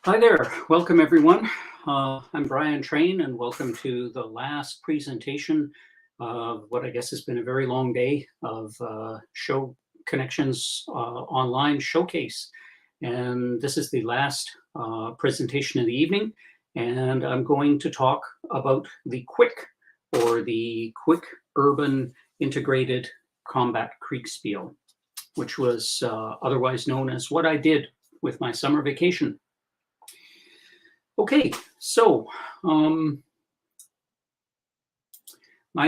Hi there, welcome everyone. I'm Brian Train and welcome to the last presentation of what I guess has been a very long day of show connections online showcase. And this is the last presentation of the evening, and I'm going to talk about the Quick Urban Integrated Combat Kriegsspiel, which was otherwise known as what I did with my summer vacation. Okay, so my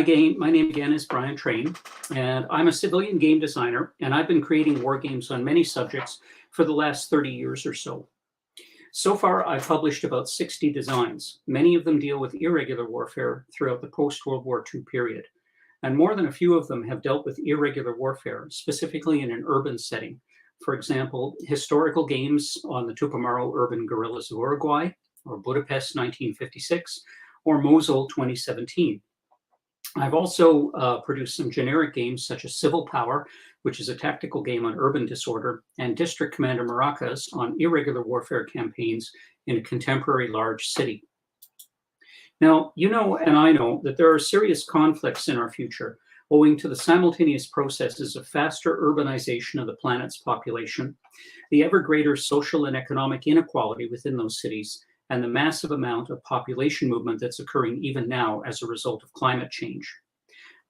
name again is Brian Train, and I'm a civilian game designer, and I've been creating war games on many subjects for the last 30 years or so. So far, I've published about 60 designs. Many of them deal with irregular warfare throughout the post-World War II period, and more than a few of them have dealt with irregular warfare, specifically in an urban setting. For example, historical games on the Tupamaro urban guerrillas of Uruguay, or Budapest 1956, or Mosul 2017. I've also produced some generic games such as Civil Power, which is a tactical game on urban disorder, and District Commander Maracas on irregular warfare campaigns in a contemporary large city. Now, you know and I know that there are serious conflicts in our future owing to the simultaneous processes of faster urbanization of the planet's population, the ever greater social and economic inequality within those cities, and the massive amount of population movement that's occurring even now as a result of climate change.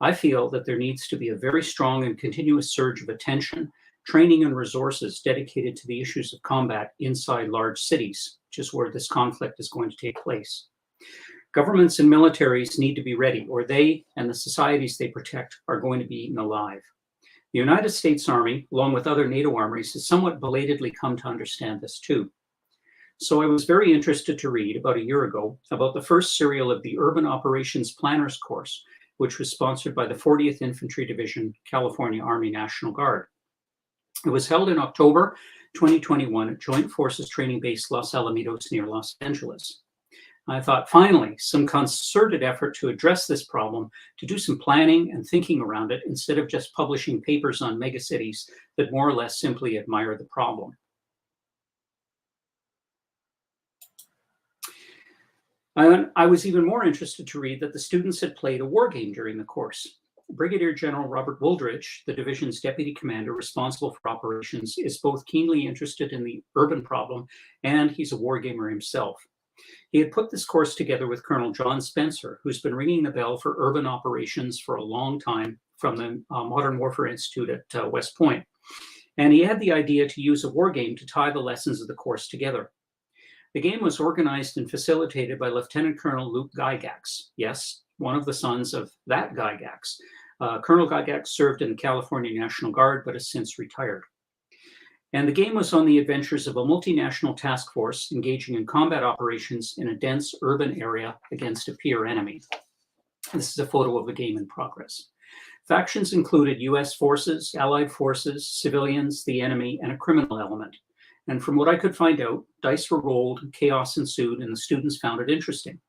I feel that there needs to be a very strong and continuous surge of attention, training, and resources dedicated to the issues of combat inside large cities, which is where this conflict is going to take place. Governments and militaries need to be ready, or they and the societies they protect are going to be eaten alive. The United States Army, along with other NATO armies, has somewhat belatedly come to understand this too. So I was very interested to read about a year ago about the first serial of the Urban Operations Planners course, which was sponsored by the 40th Infantry Division, California Army National Guard. It was held in October 2021 at Joint Forces Training Base Los Alamitos near Los Angeles. I thought, finally, some concerted effort to address this problem, to do some planning and thinking around it instead of just publishing papers on megacities that more or less simply admire the problem. I was even more interested to read that the students had played a war game during the course. Brigadier General Robert Wooldridge, the division's deputy commander responsible for operations, is both keenly interested in the urban problem and he's a war gamer himself. He had put this course together with Colonel John Spencer, who's been ringing the bell for urban operations for a long time from the Modern Warfare Institute at West Point. And he had the idea to use a war game to tie the lessons of the course together. The game was organized and facilitated by Lieutenant Colonel Luke Gygax. Yes, one of the sons of that Gygax. Colonel Gygax served in the California National Guard, but has since retired. And the game was on the adventures of a multinational task force engaging in combat operations in a dense urban area against a peer enemy. This is a photo of the game in progress. Factions included US forces, allied forces, civilians, the enemy, and a criminal element. And from what I could find out, dice were rolled, chaos ensued, and the students found it interesting.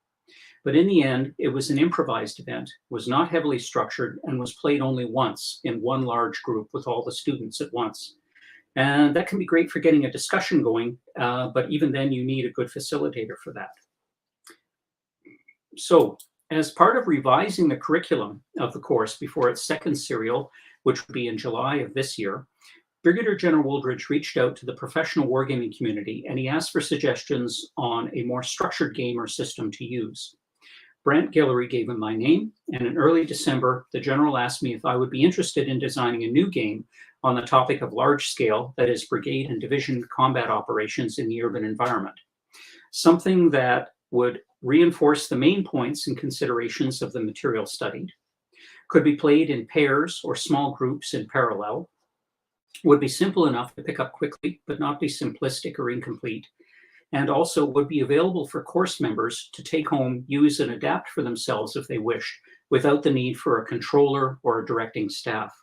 But in the end, it was an improvised event, was not heavily structured, and was played only once in one large group with all the students at once. And that can be great for getting a discussion going, but even then you need a good facilitator for that. So, as part of revising the curriculum of the course before its second serial, which will be in July of this year, Brigadier General Wooldridge reached out to the professional wargaming community and he asked for suggestions on a more structured game or system to use. Brent Guillory gave him my name, and in early December, the general asked me if I would be interested in designing a new game on the topic of large-scale, that is, brigade and division combat operations in the urban environment. Something that would reinforce the main points and considerations of the material studied, could be played in pairs or small groups in parallel, would be simple enough to pick up quickly, but not be simplistic or incomplete, and also would be available for course members to take home, use, and adapt for themselves if they wished, without the need for a controller or a directing staff.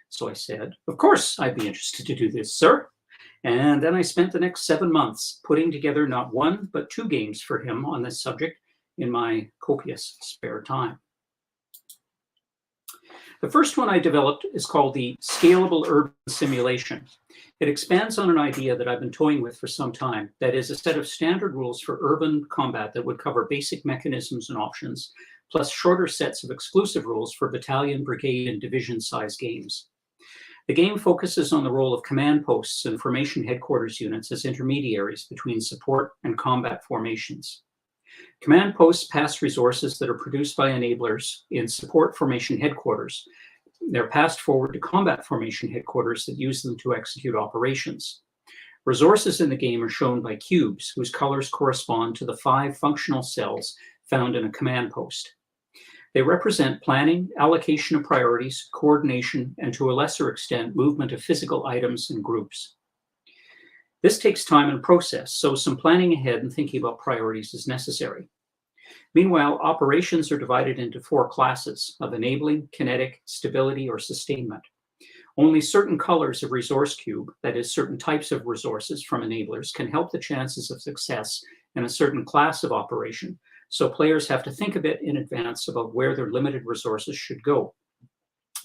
So I said, of course, I'd be interested to do this, sir. And then I spent the next 7 months putting together not one, but 2 games for him on this subject in my copious spare time. The first one I developed is called the Scalable Urban Simulation. It expands on an idea that I've been toying with for some time, that is a set of standard rules for urban combat that would cover basic mechanisms and options, plus shorter sets of exclusive rules for battalion, brigade, and division-size games. The game focuses on the role of command posts and formation headquarters units as intermediaries between support and combat formations. Command posts pass resources that are produced by enablers in support formation headquarters. They're passed forward to combat formation headquarters that use them to execute operations. Resources in the game are shown by cubes whose colors correspond to the 5 functional cells found in a command post. They represent planning, allocation of priorities, coordination, and to a lesser extent, movement of physical items and groups. This takes time and process, so some planning ahead and thinking about priorities is necessary. Meanwhile, operations are divided into 4 classes of enabling, kinetic, stability, or sustainment. Only certain colors of resource cube, that is, certain types of resources from enablers, can help the chances of success in a certain class of operation, so players have to think a bit in advance about where their limited resources should go.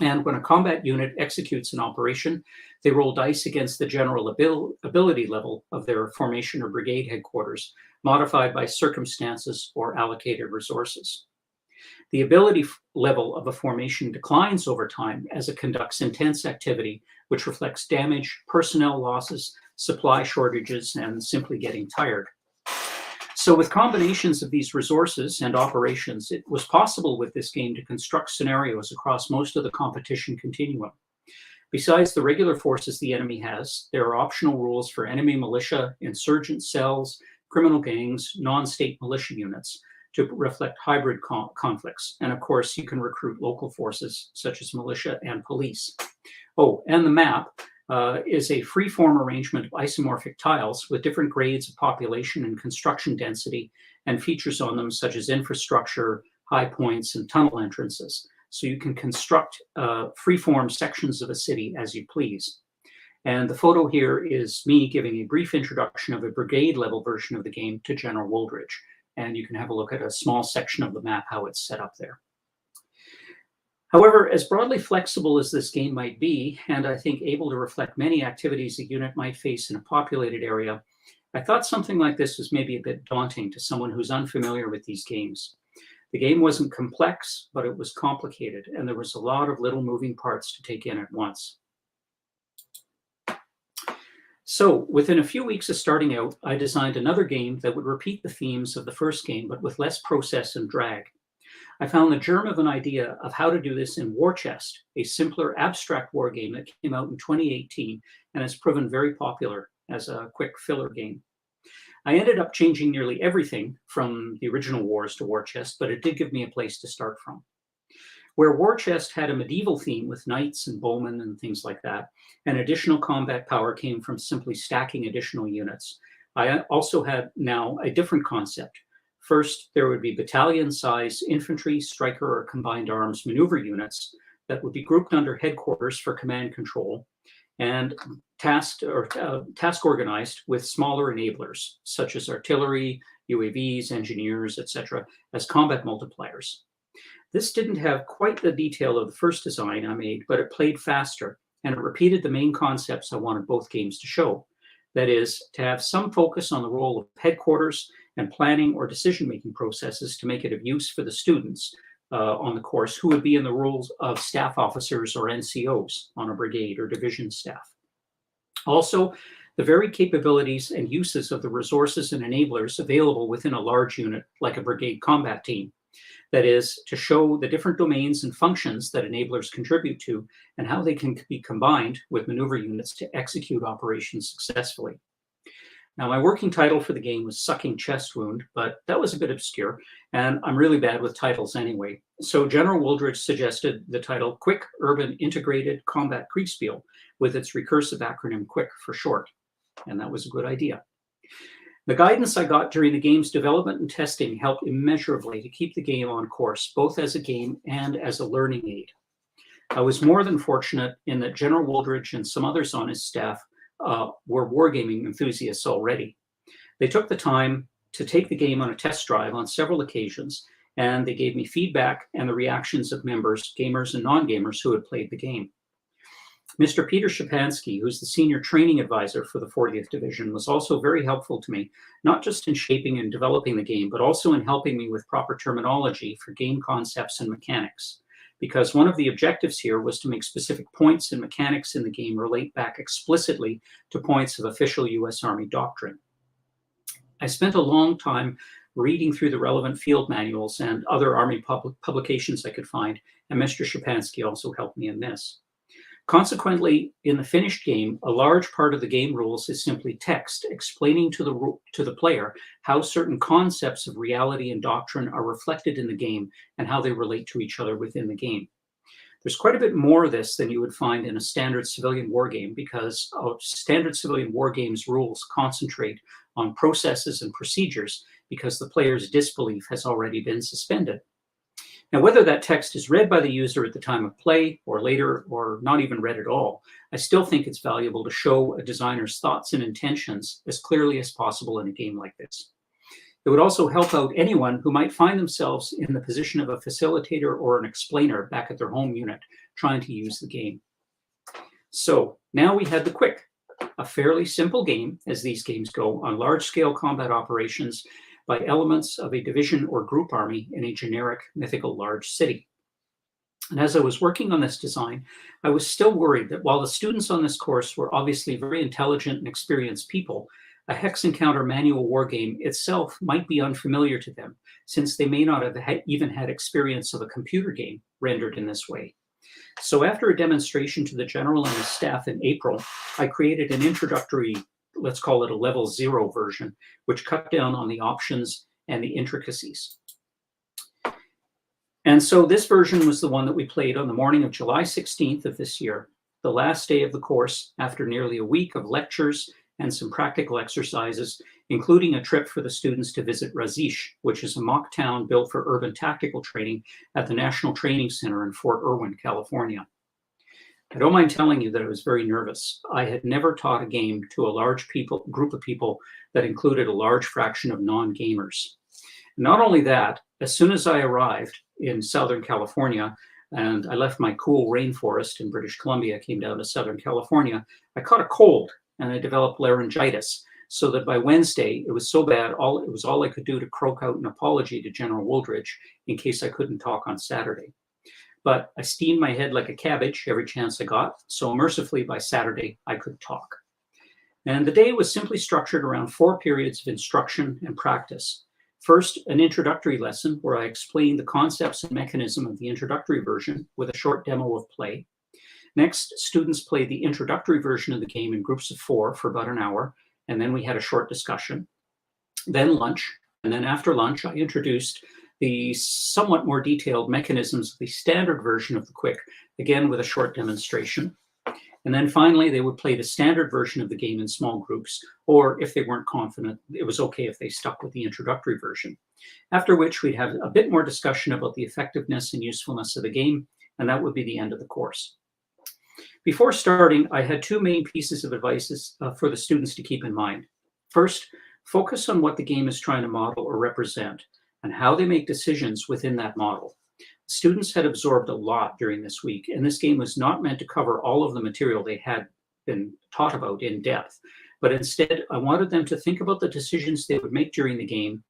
And when a combat unit executes an operation, they roll dice against the general ability level of their formation or brigade headquarters, modified by circumstances or allocated resources. The ability level of a formation declines over time as it conducts intense activity, which reflects damage, personnel losses, supply shortages, and simply getting tired. So with combinations of these resources and operations, it was possible with this game to construct scenarios across most of the competition continuum. Besides the regular forces the enemy has, there are optional rules for enemy militia, insurgent cells, criminal gangs, non-state militia units to reflect hybrid conflicts. And of course, you can recruit local forces such as militia and police. Oh, and the map is a free-form arrangement of isomorphic tiles with different grades of population and construction density and features on them such as infrastructure, high points, and tunnel entrances. So you can construct free-form sections of a city as you please. And the photo here is me giving a brief introduction of a brigade-level version of the game to General Wooldridge. And you can have a look at a small section of the map, how it's set up there. However, as broadly flexible as this game might be, and I think able to reflect many activities a unit might face in a populated area, I thought something like this was maybe a bit daunting to someone who's unfamiliar with these games. The game wasn't complex, but it was complicated, and there was a lot of little moving parts to take in at once. So within a few weeks of starting out, I designed another game that would repeat the themes of the first game, but with less process and drag. I found the germ of an idea of how to do this in War Chest, a simpler abstract war game that came out in 2018 and has proven very popular as a quick filler game. I ended up changing nearly everything from the original Wars to War Chest, but it did give me a place to start from. Where War Chest had a medieval theme with knights and bowmen and things like that, and additional combat power came from simply stacking additional units, I also had now a different concept. First, there would be battalion-size infantry, striker, or combined arms maneuver units that would be grouped under headquarters for command control and task organized with smaller enablers, such as artillery, UAVs, engineers, etc., as combat multipliers. This didn't have quite the detail of the first design I made, but it played faster, and it repeated the main concepts I wanted both games to show. That is, to have some focus on the role of headquarters and planning or decision-making processes to make it of use for the students on the course who would be in the roles of staff officers or NCOs on a brigade or division staff. Also, the varied capabilities and uses of the resources and enablers available within a large unit like a brigade combat team. That is, to show the different domains and functions that enablers contribute to and how they can be combined with maneuver units to execute operations successfully. Now, my working title for the game was Sucking Chest Wound, but that was a bit obscure, and I'm really bad with titles anyway. So General Wooldridge suggested the title Quick Urban Integrated Combat Kriegsspiel, with its recursive acronym QUIC for short, and that was a good idea. The guidance I got during the game's development and testing helped immeasurably to keep the game on course, both as a game and as a learning aid. I was more than fortunate in that General Wooldridge and some others on his staff were wargaming enthusiasts already. They took the time to take the game on a test drive on several occasions, and they gave me feedback and the reactions of members, gamers and non-gamers who had played the game. Mr. Peter Shapansky, who's the senior training advisor for the 40th Division, was also very helpful to me, not just in shaping and developing the game, but also in helping me with proper terminology for game concepts and mechanics. Because one of the objectives here was to make specific points and mechanics in the game relate back explicitly to points of official U.S. Army doctrine. I spent a long time reading through the relevant field manuals and other Army publications I could find, and Mr. Shapansky also helped me in this. Consequently, in the finished game, a large part of the game rules is simply text explaining to the player how certain concepts of reality and doctrine are reflected in the game and how they relate to each other within the game. There's quite a bit more of this than you would find in a standard civilian war game, because standard civilian war games rules concentrate on processes and procedures because the player's disbelief has already been suspended. Now, whether that text is read by the user at the time of play or later, or not even read at all, I still think it's valuable to show a designer's thoughts and intentions as clearly as possible in a game like this. It would also help out anyone who might find themselves in the position of a facilitator or an explainer back at their home unit trying to use the game. So now we had the Quick, a fairly simple game, as these games go, on large-scale combat operations by elements of a division or group army in a generic mythical large city. And as I was working on this design, I was still worried that while the students on this course were obviously very intelligent and experienced people, a hex encounter manual war game itself might be unfamiliar to them, since they may not have even had experience of a computer game rendered in this way. So after a demonstration to the general and his staff in April, I created an introductory, let's call it a level 0 version, which cut down on the options and the intricacies. And so this version was the one that we played on the morning of July 16th of this year, the last day of the course after nearly a week of lectures and some practical exercises, including a trip for the students to visit Razish, which is a mock town built for urban tactical training at the National Training Center in Fort Irwin, California. I don't mind telling you that I was very nervous. I had never taught a game to a large group of people that included a large fraction of non-gamers. Not only that, as soon as I arrived in Southern California, and I left my cool rainforest in British Columbia, came down to Southern California, I caught a cold and I developed laryngitis, so that by Wednesday, it was so bad, it was all I could do to croak out an apology to General Wooldridge in case I couldn't talk on Saturday. But I steamed my head like a cabbage every chance I got, so mercifully by Saturday, I could talk. And the day was simply structured around 4 periods of instruction and practice. First, an introductory lesson where I explained the concepts and mechanism of the introductory version with a short demo of play. Next, students played the introductory version of the game in groups of 4 for about an hour, and then we had a short discussion. Then lunch, and then after lunch, I introduced the somewhat more detailed mechanisms of the standard version of the Quick, again with a short demonstration. And then finally, they would play the standard version of the game in small groups, or if they weren't confident, it was okay if they stuck with the introductory version. After which we'd have a bit more discussion about the effectiveness and usefulness of the game, and that would be the end of the course. Before starting, I had 2 main pieces of advice for the students to keep in mind. First, focus on what the game is trying to model or represent, and how they make decisions within that model. Students had absorbed a lot during this week, and this game was not meant to cover all of the material they had been taught about in depth, but instead I wanted them to think about the decisions they would make during the game,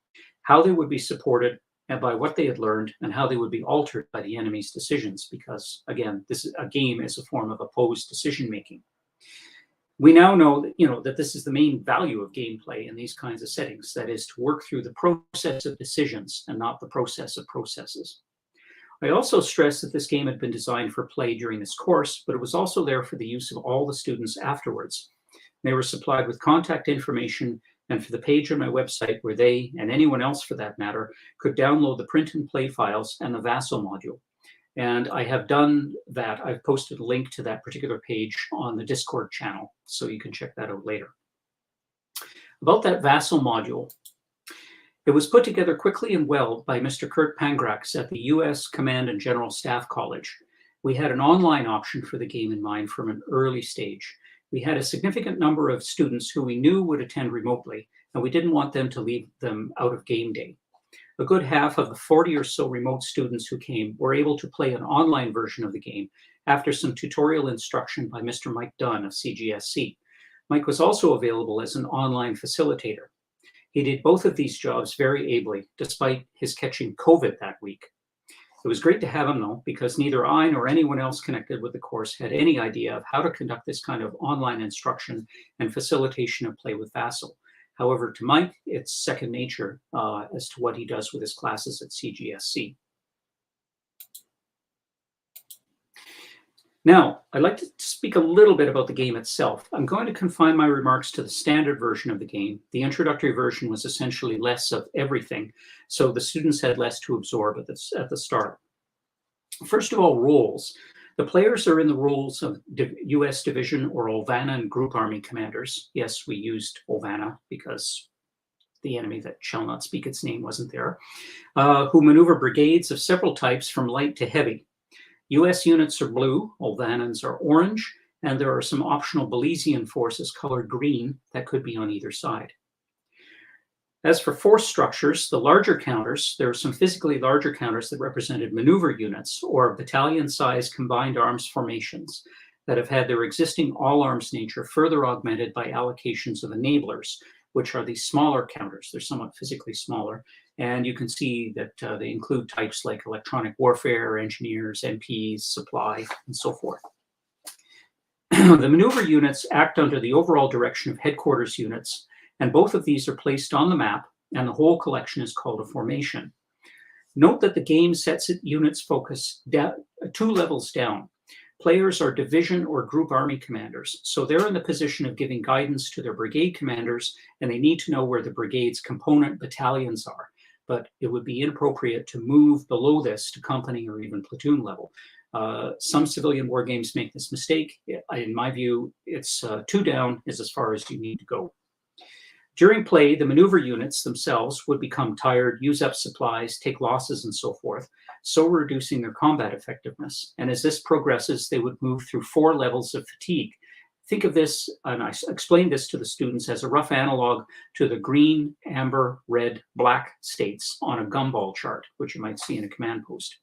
how they would be supported and by what they had learned, and how they would be altered by the enemy's decisions, because again, this is a game as a form of opposed decision making. We now know that, that this is the main value of gameplay in these kinds of settings, that is to work through the process of decisions and not the process of processes. I also stressed that this game had been designed for play during this course, but it was also there for the use of all the students afterwards. They were supplied with contact information and for the page on my website where they, and anyone else for that matter, could download the print and play files and the Vassal module. And I have done that. I've posted a link to that particular page on the Discord channel, so you can check that out later. About that Vassal module, it was put together quickly and well by Mr. Kurt Pangrax at the U.S. Command and General Staff College. We had an online option for the game in mind from an early stage. We had a significant number of students who we knew would attend remotely, and we didn't want them to leave them out of game day. A good half of the 40 or so remote students who came were able to play an online version of the game, after some tutorial instruction by Mr. Mike Dunn of CGSC. Mike was also available as an online facilitator. He did both of these jobs very ably, despite his catching COVID that week. It was great to have him, though, because neither I nor anyone else connected with the course had any idea of how to conduct this kind of online instruction and facilitation of play with Vassal. However, to Mike, it's second nature as to what he does with his classes at CGSC. Now, I'd like to speak a little bit about the game itself. I'm going to confine my remarks to the standard version of the game. The introductory version was essentially less of everything, so the students had less to absorb at the start. First of all, roles. The players are in the roles of US Division or Olvana and Group Army commanders. Yes, we used Olvana because the enemy that shall not speak its name wasn't there, who maneuver brigades of several types from light to heavy. US units are blue, Olvanans are orange, and there are some optional Belizean forces colored green that could be on either side. As for force structures, the larger counters, there are some physically larger counters that represented maneuver units or battalion-sized combined arms formations that have had their existing all-arms nature further augmented by allocations of enablers, which are these smaller counters. They're somewhat physically smaller, and you can see that they include types like electronic warfare, engineers, MPs, supply, and so forth. The maneuver units act under the overall direction of headquarters units, and both of these are placed on the map, and the whole collection is called a formation. Note that the game sets units focus 2 levels down. Players are division or group army commanders, so they're in the position of giving guidance to their brigade commanders, and they need to know where the brigade's component battalions are. But it would be inappropriate to move below this to company or even platoon level. Some civilian war games make this mistake. In my view, it's 2 down is as far as you need to go. During play, the maneuver units themselves would become tired, use up supplies, take losses, and so forth, so reducing their combat effectiveness. And as this progresses, they would move through 4 levels of fatigue. Think of this, and I explained this to the students, as a rough analog to the green, amber, red, black states on a gumball chart, which you might see in a command post.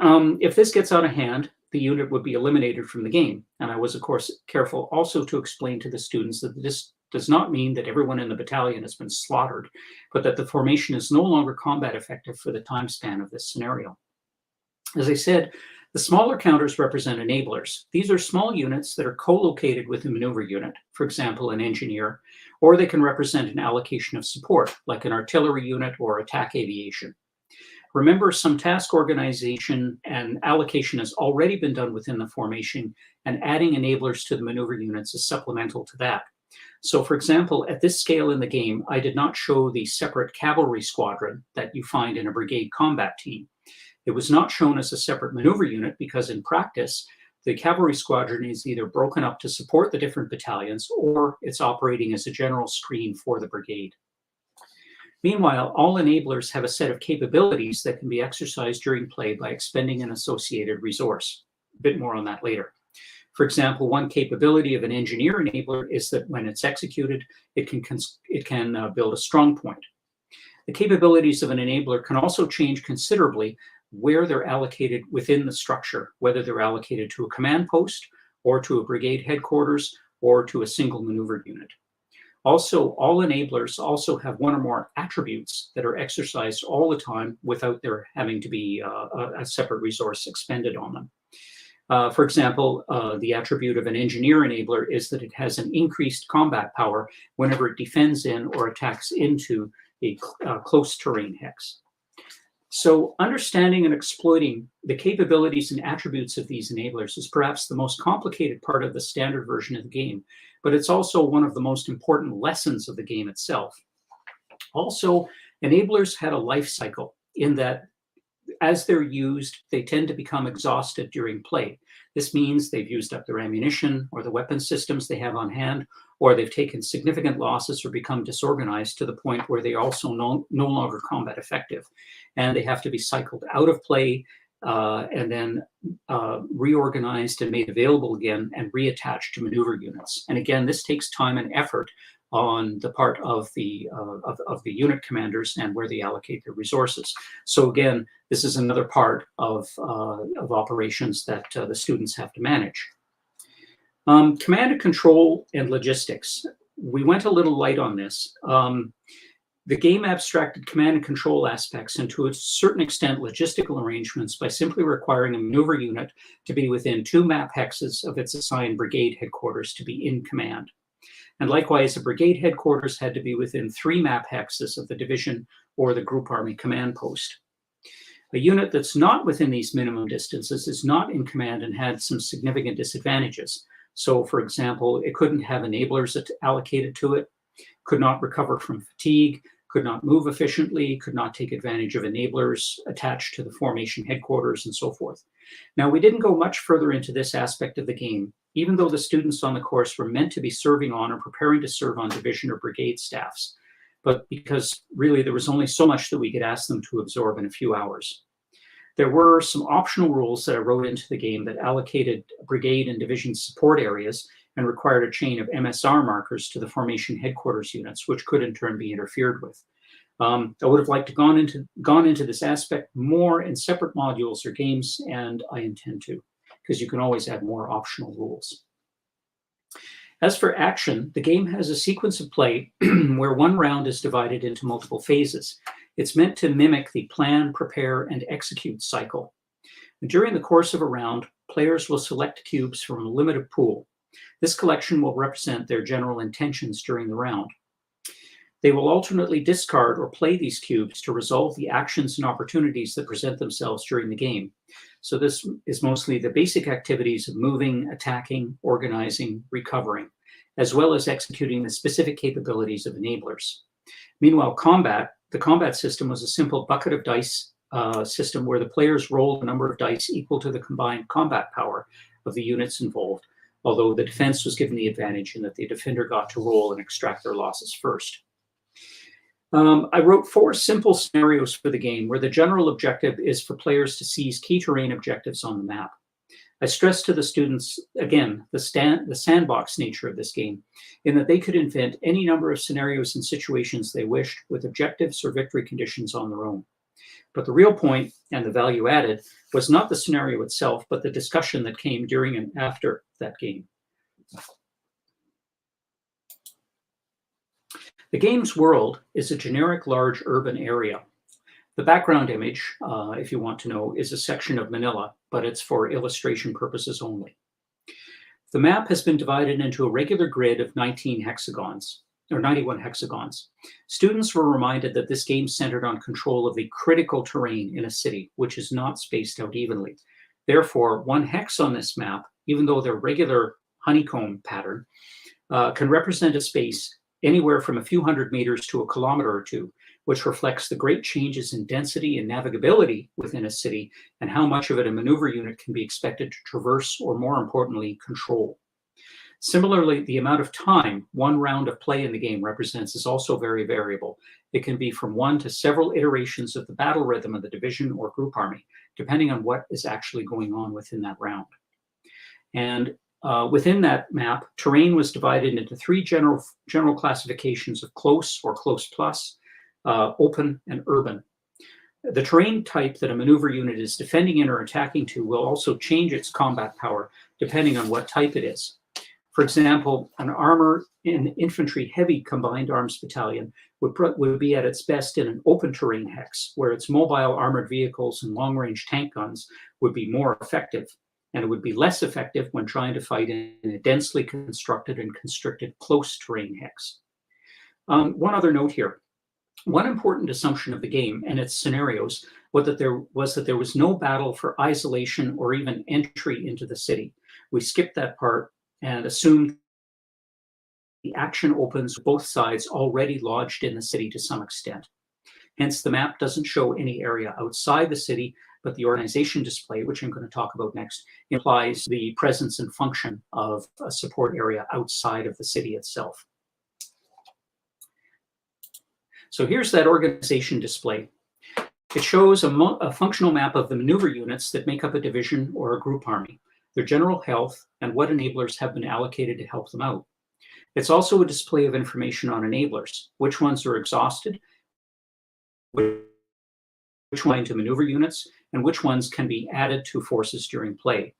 If this gets out of hand, the unit would be eliminated from the game. And I was, of course, careful also to explain to the students that this does not mean that everyone in the battalion has been slaughtered, but that the formation is no longer combat effective for the time span of this scenario. As I said, the smaller counters represent enablers. These are small units that are co-located with a maneuver unit, for example, an engineer, or they can represent an allocation of support, like an artillery unit or attack aviation. Remember, some task organization and allocation has already been done within the formation, and adding enablers to the maneuver units is supplemental to that. So, for example, at this scale in the game, I did not show the separate cavalry squadron that you find in a brigade combat team. It was not shown as a separate maneuver unit because in practice, the cavalry squadron is either broken up to support the different battalions or it's operating as a general screen for the brigade. Meanwhile, all enablers have a set of capabilities that can be exercised during play by expending an associated resource. A bit more on that later. For example, one capability of an engineer enabler is that when it's executed, it can build a strong point. The capabilities of an enabler can also change considerably where they're allocated within the structure, whether they're allocated to a command post or to a brigade headquarters or to a single maneuver unit. Also, all enablers also have one or more attributes that are exercised all the time without there having to be a separate resource expended on them. For example, the attribute of an engineer enabler is that it has an increased combat power whenever it defends in or attacks into a close terrain hex. So understanding and exploiting the capabilities and attributes of these enablers is perhaps the most complicated part of the standard version of the game, but it's also one of the most important lessons of the game itself. Also, enablers had a life cycle in that as they're used, they tend to become exhausted during play. This means they've used up their ammunition or the weapon systems they have on hand, or they've taken significant losses or become disorganized to the point where they are also no longer combat effective. And they have to be cycled out of play and then reorganized and made available again and reattached to maneuver units. And again, this takes time and effort on the part of the unit commanders and where they allocate their resources. So again, This is another part of operations that the students have to manage. Command and control and logistics. We went a little light on this. The game abstracted command and control aspects and to a certain extent logistical arrangements by simply requiring a maneuver unit to be within 2 map hexes of its assigned brigade headquarters to be in command. And likewise, a brigade headquarters had to be within 3 map hexes of the division or the group army command post. A unit that's not within these minimum distances is not in command and had some significant disadvantages. So, for example, it couldn't have enablers allocated to it, could not recover from fatigue, could not move efficiently, could not take advantage of enablers attached to the formation headquarters, and so forth. Now, we didn't go much further into this aspect of the game, even though the students on the course were meant to be serving on or preparing to serve on division or brigade staffs, but because really there was only so much that we could ask them to absorb in a few hours. There were some optional rules that I wrote into the game that allocated brigade and division support areas and required a chain of MSR markers to the formation headquarters units, which could in turn be interfered with. I would have liked to gone into this aspect more in separate modules or games, and I intend to, because you can always add more optional rules. As for action, the game has a sequence of play where one round is divided into multiple phases. It's meant to mimic the plan, prepare, and execute cycle. During the course of a round, players will select cubes from a limited pool. This collection will represent their general intentions during the round. They will alternately discard or play these cubes to resolve the actions and opportunities that present themselves during the game. So this is mostly the basic activities of moving, attacking, organizing, recovering, as well as executing the specific capabilities of enablers. Meanwhile, the combat system was a simple bucket of dice system where the players rolled a number of dice equal to the combined combat power of the units involved, although the defense was given the advantage in that the defender got to roll and extract their losses first. I wrote 4 simple scenarios for the game where the general objective is for players to seize key terrain objectives on the map. I stressed to the students, again, the sandbox nature of this game, in that they could invent any number of scenarios and situations they wished with objectives or victory conditions on their own. But the real point and the value added was not the scenario itself, but the discussion that came during and after that game. The game's world is a generic large urban area. The background image, if you want to know, is a section of Manila, but it's for illustration purposes only. The map has been divided into a regular grid of 91 hexagons. Students were reminded that this game centered on control of the critical terrain in a city, which is not spaced out evenly. Therefore, 1 hex on this map, even though they're regular honeycomb pattern, can represent a space anywhere from a few hundred meters to a kilometer or two, which reflects the great changes in density and navigability within a city and how much of it a maneuver unit can be expected to traverse or, more importantly, control. Similarly, the amount of time 1 round of play in the game represents is also very variable. It can be from 1 to several iterations of the battle rhythm of the division or group army, depending on what is actually going on within that round. And within that map, terrain was divided into 3 general classifications of close or close plus, open, and urban. The terrain type that a maneuver unit is defending in or attacking to will also change its combat power depending on what type it is. For example, an armor and infantry heavy combined arms battalion would be at its best in an open terrain hex, where its mobile armored vehicles and long-range tank guns would be more effective, and it would be less effective when trying to fight in a densely constructed and constricted close terrain hex. One other note here. One important assumption of the game and its scenarios was that there was no battle for isolation or even entry into the city. We skipped that part and assumed the action opens with both sides already lodged in the city to some extent. Hence, the map doesn't show any area outside the city, but the organization display, which I'm going to talk about next, implies the presence and function of a support area outside of the city itself. So here's that organization display. It shows a functional map of the maneuver units that make up a division or a group army, their general health, and what enablers have been allocated to help them out. It's also a display of information on enablers, which ones are exhausted, which which one to maneuver units, and which ones can be added to forces during play.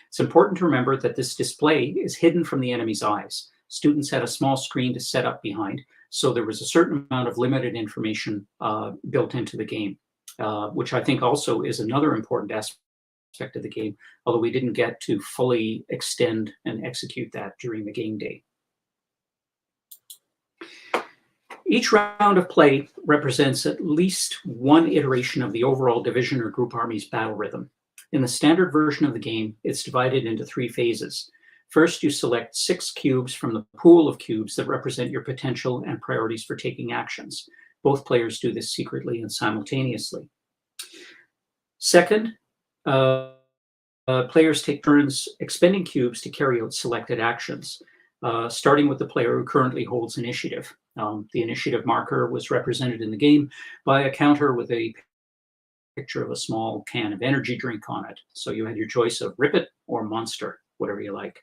It's important to remember that this display is hidden from the enemy's eyes. Students had a small screen to set up behind, so there was a certain amount of limited information built into the game, which I think also is another important aspect of the game, although we didn't get to fully extend and execute that during the game day. Each round of play represents at least one iteration of the overall division or group army's battle rhythm. In the standard version of the game, it's divided into 3 phases. First, you select 6 cubes from the pool of cubes that represent your potential and priorities for taking actions. Both players do this secretly and simultaneously. Second, players take turns expending cubes to carry out selected actions, starting with the player who currently holds initiative. The initiative marker was represented in the game by a counter with a picture of a small can of energy drink on it. So you had your choice of Rip It or Monster, whatever you like.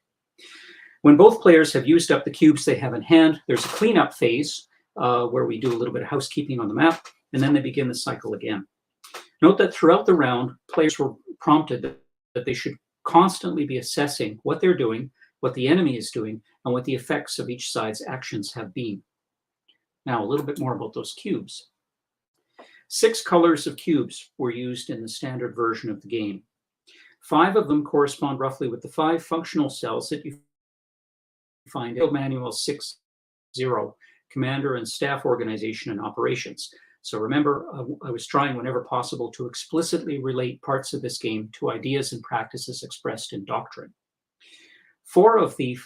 When both players have used up the cubes they have in hand, there's a cleanup phase where we do a little bit of housekeeping on the map, and then they begin the cycle again. Note that throughout the round, players were prompted that they should constantly be assessing what they're doing, what the enemy is doing, and what the effects of each side's actions have been. Now, a little bit more about those cubes. 6 colors of cubes were used in the standard version of the game. 5 of them correspond roughly with the 5 functional cells that you find in Manual 6.0, Commander and Staff Organization and Operations. So remember, I was trying whenever possible to explicitly relate parts of this game to ideas and practices expressed in doctrine. 4 of the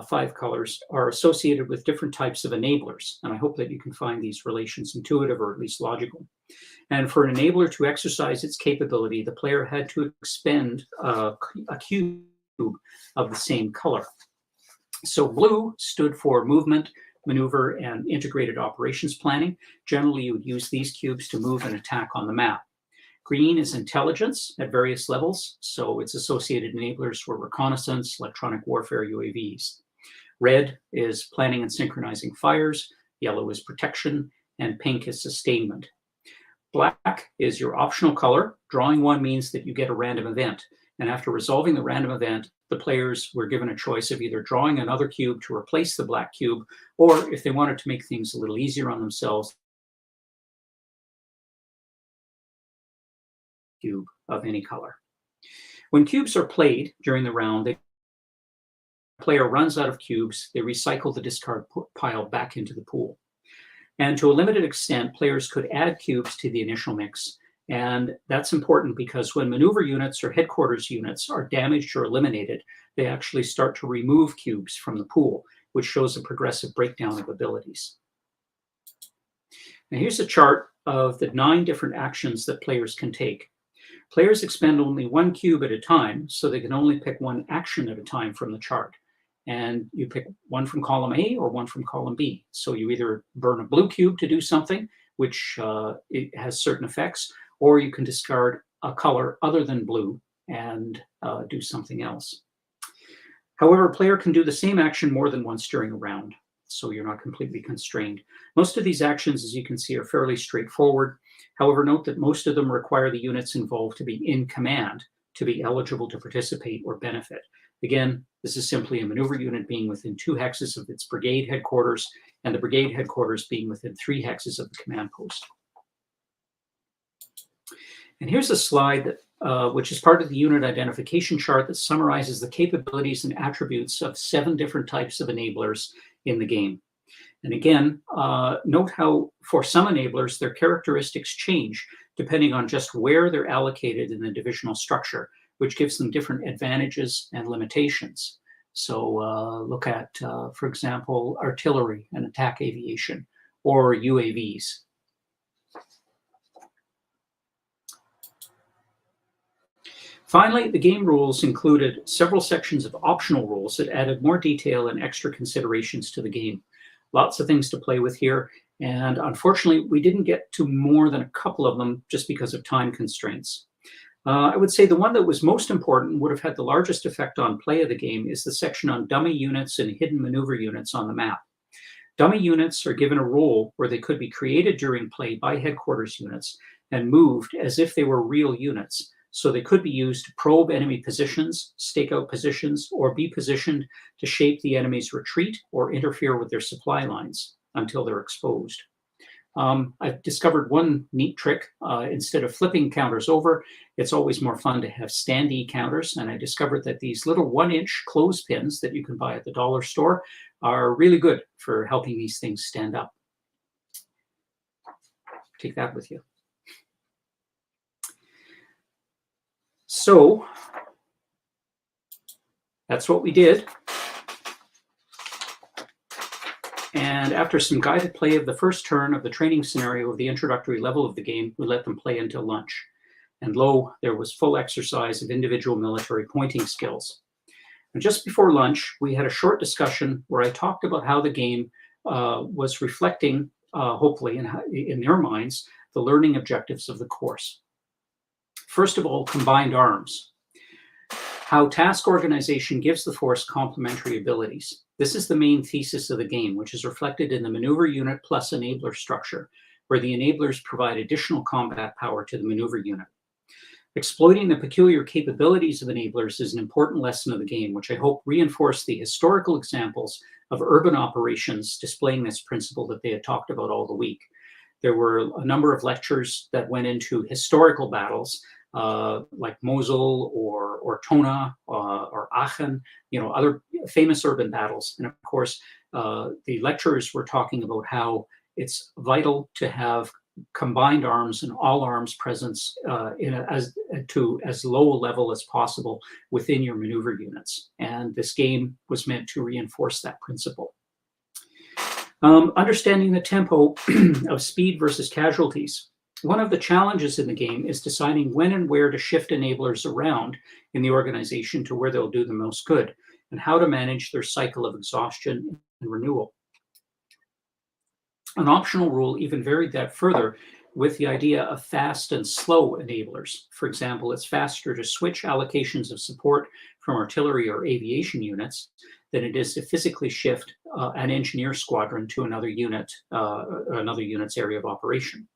5 colors are associated with different types of enablers, and I hope that you can find these relations intuitive or at least logical. And for an enabler to exercise its capability, the player had to expend a cube of the same color. So blue stood for movement, maneuver, and integrated operations planning. Generally, you would use these cubes to move and attack on the map. Green is intelligence at various levels, so its associated enablers were reconnaissance, electronic warfare, UAVs. Red is planning and synchronizing fires, yellow is protection, and pink is sustainment. Black is your optional color. Drawing 1 means that you get a random event, and after resolving the random event, the players were given a choice of either drawing another cube to replace the black cube, or if they wanted to make things a little easier on themselves, cube of any color. When cubes are played during the round, the player runs out of cubes, they recycle the discard pile back into the pool. And to a limited extent, players could add cubes to the initial mix. And that's important because when maneuver units or headquarters units are damaged or eliminated, they actually start to remove cubes from the pool, which shows a progressive breakdown of abilities. Now here's a chart of the 9 different actions that players can take. Players expend only 1 cube at a time, so they can only pick 1 action at a time from the chart. And you pick 1 from column A or 1 from column B. So you either burn a blue cube to do something, which it has certain effects, or you can discard a color other than blue and do something else. However, a player can do the same action more than once during a round, so you're not completely constrained. Most of these actions, as you can see, are fairly straightforward. However, note that most of them require the units involved to be in command to be eligible to participate or benefit. Again, this is simply a maneuver unit being within 2 hexes of its brigade headquarters, and the brigade headquarters being within 3 hexes of the command post. And here's a slide that, which is part of the unit identification chart that summarizes the capabilities and attributes of 7 different types of enablers in the game. And again, note how for some enablers, their characteristics change depending on just where they're allocated in the divisional structure, which gives them different advantages and limitations. So look at, for example, artillery and attack aviation, or UAVs. Finally, the game rules included several sections of optional rules that added more detail and extra considerations to the game. Lots of things to play with here, and unfortunately, we didn't get to more than a couple of them just because of time constraints. I would say the one that was most important and would have had the largest effect on play of the game is the section on dummy units and hidden maneuver units on the map. Dummy units are given a role where they could be created during play by headquarters units, and moved as if they were real units. So they could be used to probe enemy positions, stake out positions, or be positioned to shape the enemy's retreat or interfere with their supply lines until they're exposed. I've discovered one neat trick. Instead of flipping counters over, it's always more fun to have standee counters. And I discovered that these little 1-inch clothespins that you can buy at the dollar store are really good for helping these things stand up. Take that with you. So that's what we did. And after some guided play of the first turn of the training scenario of the introductory level of the game, we let them play until lunch. And lo, there was full exercise of individual military pointing skills. And just before lunch, we had a short discussion where I talked about how the game was reflecting, hopefully in their minds, the learning objectives of the course. First of all, combined arms. How task organization gives the force complementary abilities. This is the main thesis of the game, which is reflected in the maneuver unit plus enabler structure, where the enablers provide additional combat power to the maneuver unit. Exploiting the peculiar capabilities of enablers is an important lesson of the game, which I hope reinforce the historical examples of urban operations displaying this principle that they had talked about all the week. There were a number of lectures that went into historical battles, like Mosul or Ortona or Aachen, other famous urban battles. And of course, the lecturers were talking about how it's vital to have combined arms and all arms presence to as low a level as possible within your maneuver units. And this game was meant to reinforce that principle. Understanding the tempo of speed versus casualties. One of the challenges in the game is deciding when and where to shift enablers around in the organization to where they'll do the most good, and how to manage their cycle of exhaustion and renewal. An optional rule even varied that further with the idea of fast and slow enablers. For example, it's faster to switch allocations of support from artillery or aviation units than it is to physically shift an engineer squadron to another unit's area of operation.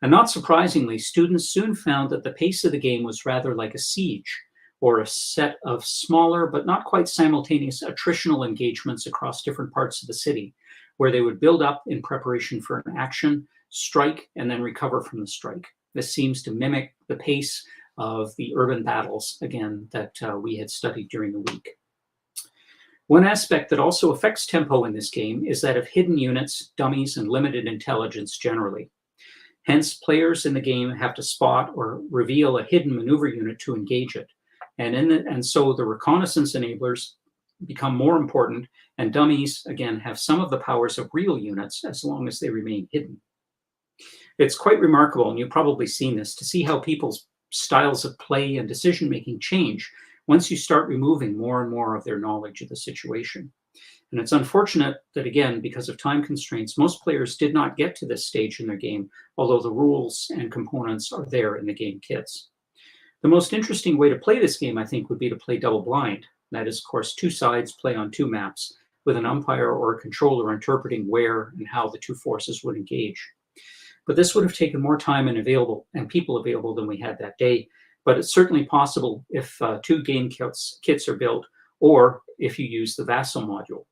And not surprisingly, students soon found that the pace of the game was rather like a siege, or a set of smaller but not quite simultaneous attritional engagements across different parts of the city, where they would build up in preparation for an action, strike, and then recover from the strike. This seems to mimic the pace of the urban battles, again, that we had studied during the week. One aspect that also affects tempo in this game is that of hidden units, dummies, and limited intelligence generally. Hence, players in the game have to spot or reveal a hidden maneuver unit to engage it. And so the reconnaissance enablers become more important, and dummies, again, have some of the powers of real units as long as they remain hidden. It's quite remarkable, and you've probably seen this, to see how people's styles of play and decision-making change once you start removing more and more of their knowledge of the situation. And it's unfortunate that, again, because of time constraints, most players did not get to this stage in their game, although the rules and components are there in the game kits. The most interesting way to play this game, I think, would be to play double blind. That is, of course, two sides play on two maps, with an umpire or a controller interpreting where and how the two forces would engage. But this would have taken more time and people available than we had that day. But it's certainly possible if two game kits are built, or if you use the Vassal module.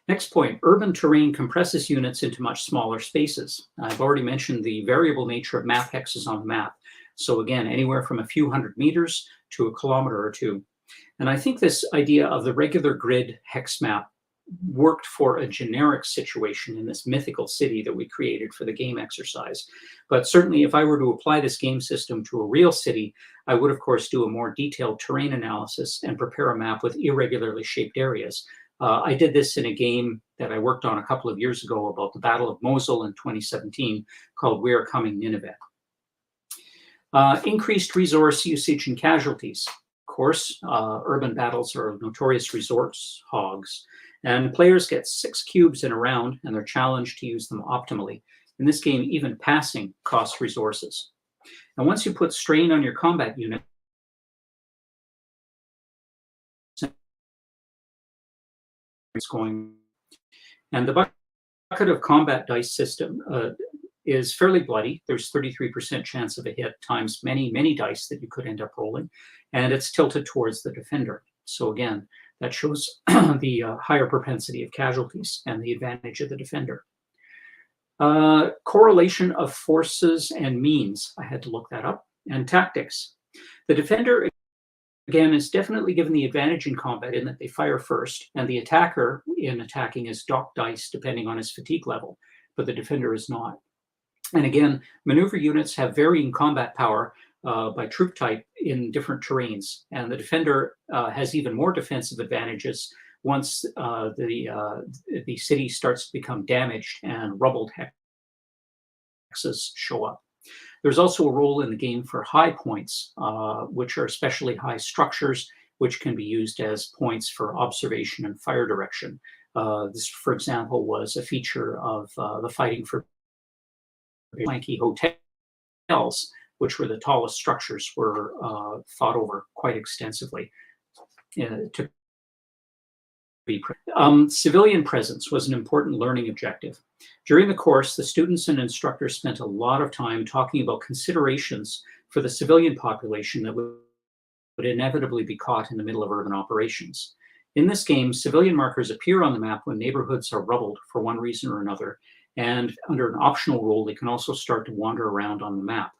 Next point, urban terrain compresses units into much smaller spaces. I've already mentioned the variable nature of map hexes on the map. So again, anywhere from a few hundred meters to a kilometer or two. And I think this idea of the regular grid hex map worked for a generic situation in this mythical city that we created for the game exercise. But certainly if I were to apply this game system to a real city, I would of course do a more detailed terrain analysis and prepare a map with irregularly shaped areas. I did this in a game that I worked on a couple of years ago about the Battle of Mosul in 2017 called We Are Coming Nineveh. Increased resource usage and casualties. Of course, urban battles are notorious resource hogs, and players get 6 cubes in a round, and they're challenged to use them optimally. In this game, even passing costs resources. And once you put strain on your combat unit, it's going. And the bucket of combat dice system is fairly bloody. There's 33% chance of a hit times many, many dice that you could end up rolling, and it's tilted towards the defender. So again, that shows the higher propensity of casualties and the advantage of the defender. Correlation of forces and means, I had to look that up, and tactics. The defender, again, is definitely given the advantage in combat in that they fire first, and the attacker in attacking is docked dice depending on his fatigue level, but the defender is not. And again, maneuver units have varying combat power by troop type in different terrains, and the defender has even more defensive advantages once the city starts to become damaged and rubbled hexes show up. There's also a role in the game for high points, which are especially high structures, which can be used as points for observation and fire direction. This, for example, was a feature of the fighting for lanky hotels, which were the tallest structures, were fought over quite extensively. Civilian presence was an important learning objective. During the course, the students and instructors spent a lot of time talking about considerations for the civilian population that would inevitably be caught in the middle of urban operations. In this game, civilian markers appear on the map when neighborhoods are rubbled for one reason or another, and under an optional role, they can also start to wander around on the map.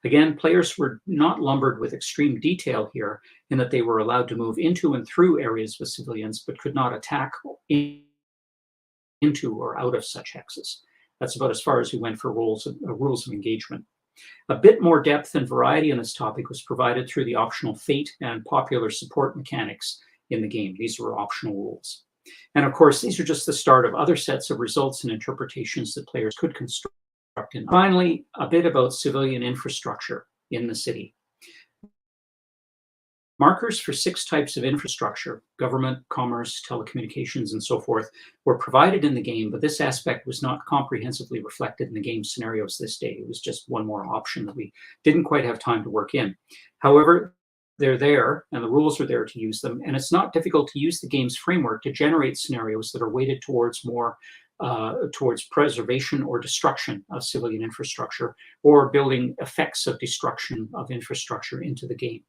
Again, players were not lumbered with extreme detail here in that they were allowed to move into and through areas with civilians, but could not attack into or out of such hexes. That's about as far as we went for rules of engagement. A bit more depth and variety in this topic was provided through the optional fate and popular support mechanics in the game. These were optional rules. And of course, these are just the start of other sets of results and interpretations that players could construct. And finally, a bit about civilian infrastructure in the city. Markers for 6 types of infrastructure, government, commerce, telecommunications, and so forth, were provided in the game, but this aspect was not comprehensively reflected in the game scenarios this day. It was just one more option that we didn't quite have time to work in. However, they're there, and the rules are there to use them, and it's not difficult to use the game's framework to generate scenarios that are weighted towards more towards preservation or destruction of civilian infrastructure, or building effects of destruction of infrastructure into the game.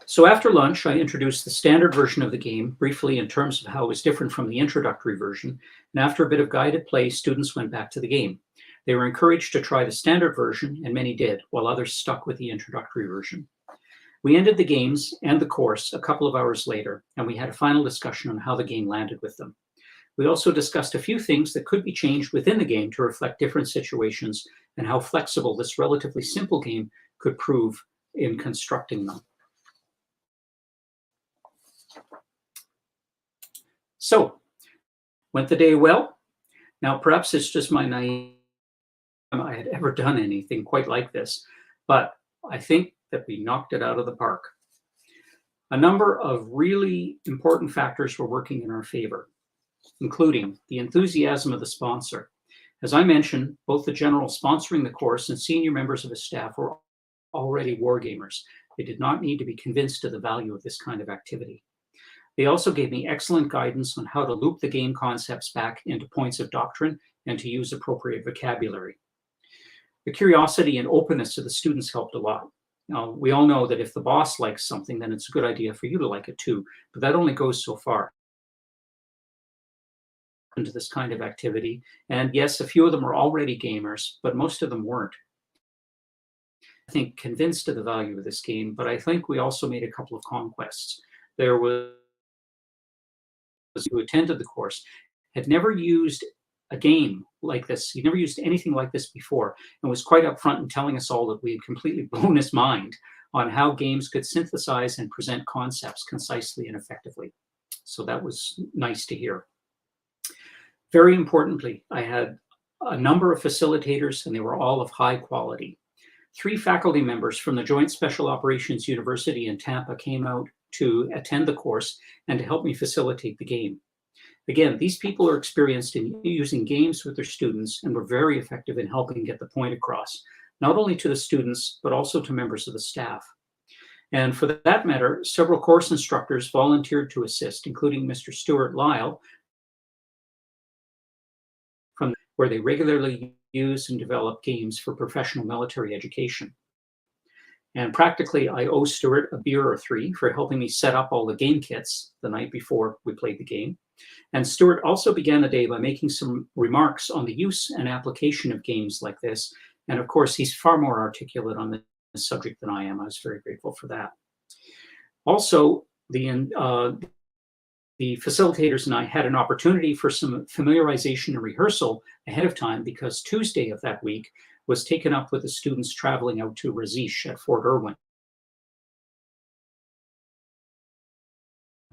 So after lunch, I introduced the standard version of the game briefly in terms of how it was different from the introductory version, and after a bit of guided play, students went back to the game. They were encouraged to try the standard version, and many did, while others stuck with the introductory version. We ended the games and the course a couple of hours later, and we had a final discussion on how the game landed with them. We also discussed a few things that could be changed within the game to reflect different situations and how flexible this relatively simple game could prove in constructing them. So, went the day well? Now, perhaps it's just my naive I had ever done anything quite like this, but I think that we knocked it out of the park. A number of really important factors were working in our favor, including the enthusiasm of the sponsor. As I mentioned, both the general sponsoring the course and senior members of his staff were already wargamers. They did not need to be convinced of the value of this kind of activity. They also gave me excellent guidance on how to loop the game concepts back into points of doctrine and to use appropriate vocabulary. The curiosity and openness of the students helped a lot. Now, we all know that if the boss likes something, then it's a good idea for you to like it too, but that only goes so far into this kind of activity. And yes, a few of them were already gamers, but most of them weren't. I think convinced of the value of this game, but I think we also made a couple of conquests. There was who attended the course had never used a game like this. He'd never used anything like this before, and was quite upfront in telling us all that we had completely blown his mind on how games could synthesize and present concepts concisely and effectively. So that was nice to hear. Very importantly, I had a number of facilitators, and they were all of high quality. 3 faculty members from the Joint Special Operations University in Tampa came out to attend the course and to help me facilitate the game. Again, these people are experienced in using games with their students and were very effective in helping get the point across, not only to the students, but also to members of the staff. And for that matter, several course instructors volunteered to assist, including Mr. Stuart Lyle, where they regularly use and develop games for professional military education. And practically, I owe Stuart a beer or three for helping me set up all the game kits the night before we played the game. And Stuart also began the day by making some remarks on the use and application of games like this. And of course, he's far more articulate on this subject than I am. I was very grateful for that. Also, the facilitators and I had an opportunity for some familiarization and rehearsal ahead of time, because Tuesday of that week was taken up with the students traveling out to Razish at Fort Irwin.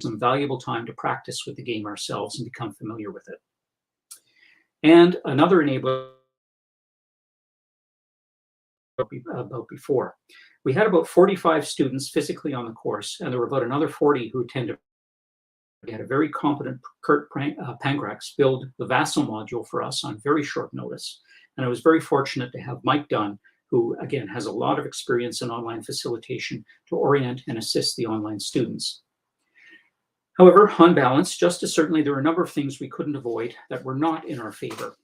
Some valuable time to practice with the game ourselves and become familiar with it. And another enabler about before. We had about 45 students physically on the course, and there were about another 40 who attended. We had a very competent Kurt Pangrax build the Vassal module for us on very short notice. And I was very fortunate to have Mike Dunn, who again has a lot of experience in online facilitation, to orient and assist the online students. However, on balance, just as certainly there were a number of things we couldn't avoid that were not in our favor.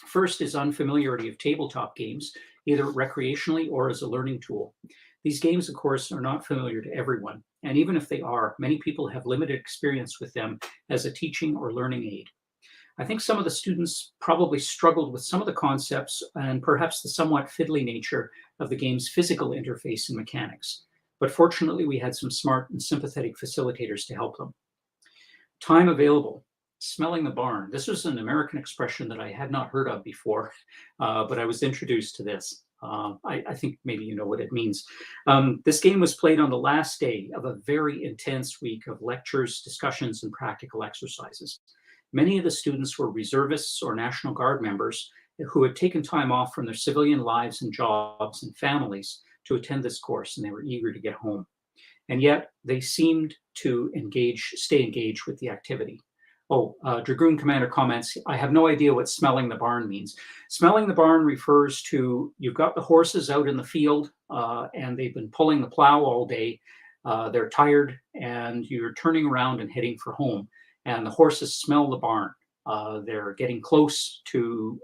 First is unfamiliarity of tabletop games, either recreationally or as a learning tool. These games, of course, are not familiar to everyone, and even if they are, many people have limited experience with them as a teaching or learning aid. I think some of the students probably struggled with some of the concepts and perhaps the somewhat fiddly nature of the game's physical interface and mechanics. But fortunately, we had some smart and sympathetic facilitators to help them. Time available. Smelling the barn. This was an American expression that I had not heard of before, but I was introduced to this. I think maybe you know what it means. This game was played on the last day of a very intense week of lectures, discussions, and practical exercises. Many of the students were reservists or National Guard members who had taken time off from their civilian lives and jobs and families to attend this course, and they were eager to get home. And yet they seemed to stay engaged with the activity. Oh, Dragoon Commander comments, I have no idea what smelling the barn means. Smelling the barn refers to, you've got the horses out in the field and they've been pulling the plow all day. They're tired and you're turning around and heading for home. And the horses smell the barn. They're getting close to,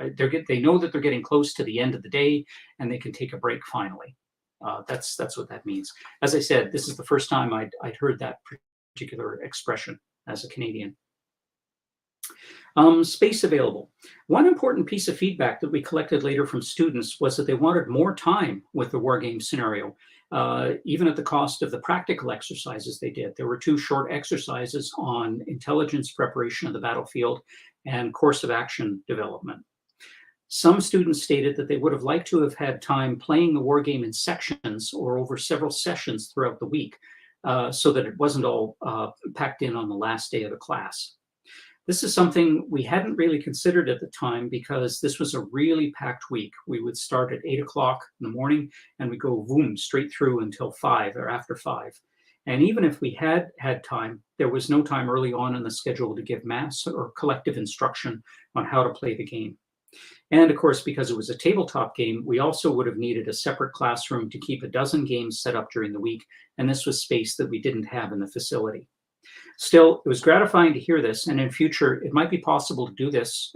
they know that they're getting close to the end of the day and they can take a break finally. That's what that means. As I said, this is the first time I'd heard that particular expression as a Canadian. Space available. One important piece of feedback that we collected later from students was that they wanted more time with the wargame scenario, even at the cost of the practical exercises they did. There were 2 short exercises on intelligence preparation of the battlefield and course of action development. Some students stated that they would have liked to have had time playing the wargame in sections or over several sessions throughout the week, so that it wasn't all packed in on the last day of the class. This is something we hadn't really considered at the time because this was a really packed week. We would start at 8 o'clock in the morning and we go boom straight through until 5 or after 5. And even if we had time, there was no time early on in the schedule to give mass or collective instruction on how to play the game. And of course, because it was a tabletop game, we also would have needed a separate classroom to keep a dozen games set up during the week, and this was space that we didn't have in the facility. Still, it was gratifying to hear this, and in future, it might be possible to do this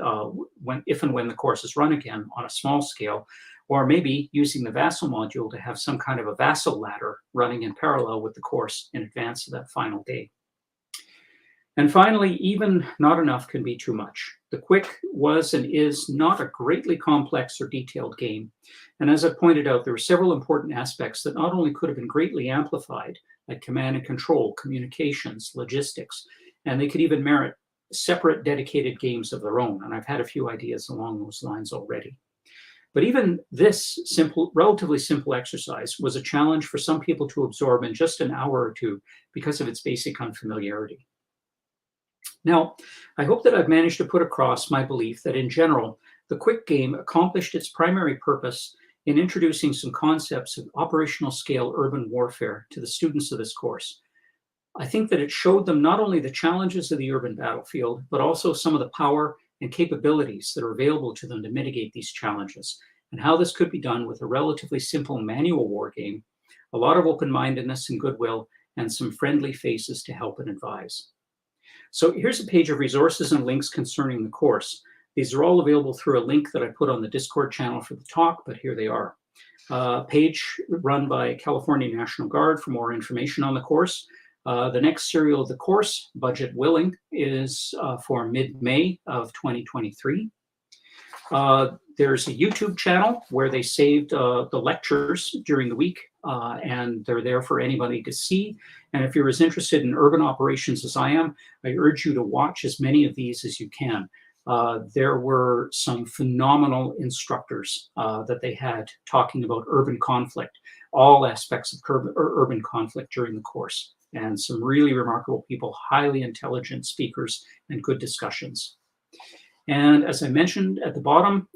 if and when the course is run again on a small scale, or maybe using the Vassal module to have some kind of a Vassal ladder running in parallel with the course in advance of that final day. And finally, even not enough can be too much. The Quick was and is not a greatly complex or detailed game. And as I pointed out, there were several important aspects that not only could have been greatly amplified, like command and control, communications, logistics, and they could even merit separate dedicated games of their own. And I've had a few ideas along those lines already. But even this relatively simple exercise was a challenge for some people to absorb in just an hour or two because of its basic unfamiliarity. Now, I hope that I've managed to put across my belief that in general, the Quick game accomplished its primary purpose in introducing some concepts of operational scale urban warfare to the students of this course. I think that it showed them not only the challenges of the urban battlefield, but also some of the power and capabilities that are available to them to mitigate these challenges, and how this could be done with a relatively simple manual war game, a lot of open-mindedness and goodwill, and some friendly faces to help and advise. So here's a page of resources and links concerning the course. These are all available through a link that I put on the Discord channel for the talk, but here they are. Page run by California National Guard for more information on the course. The next serial of the course, budget willing, is for mid-May of 2023. There's a YouTube channel where they saved the lectures during the week, and they're there for anybody to see. And if you're as interested in urban operations as I am, I urge you to watch as many of these as you can. There were some phenomenal instructors that they had talking about urban conflict, all aspects of urban conflict during the course, and some really remarkable people, highly intelligent speakers, and good discussions. And as I mentioned at the bottom,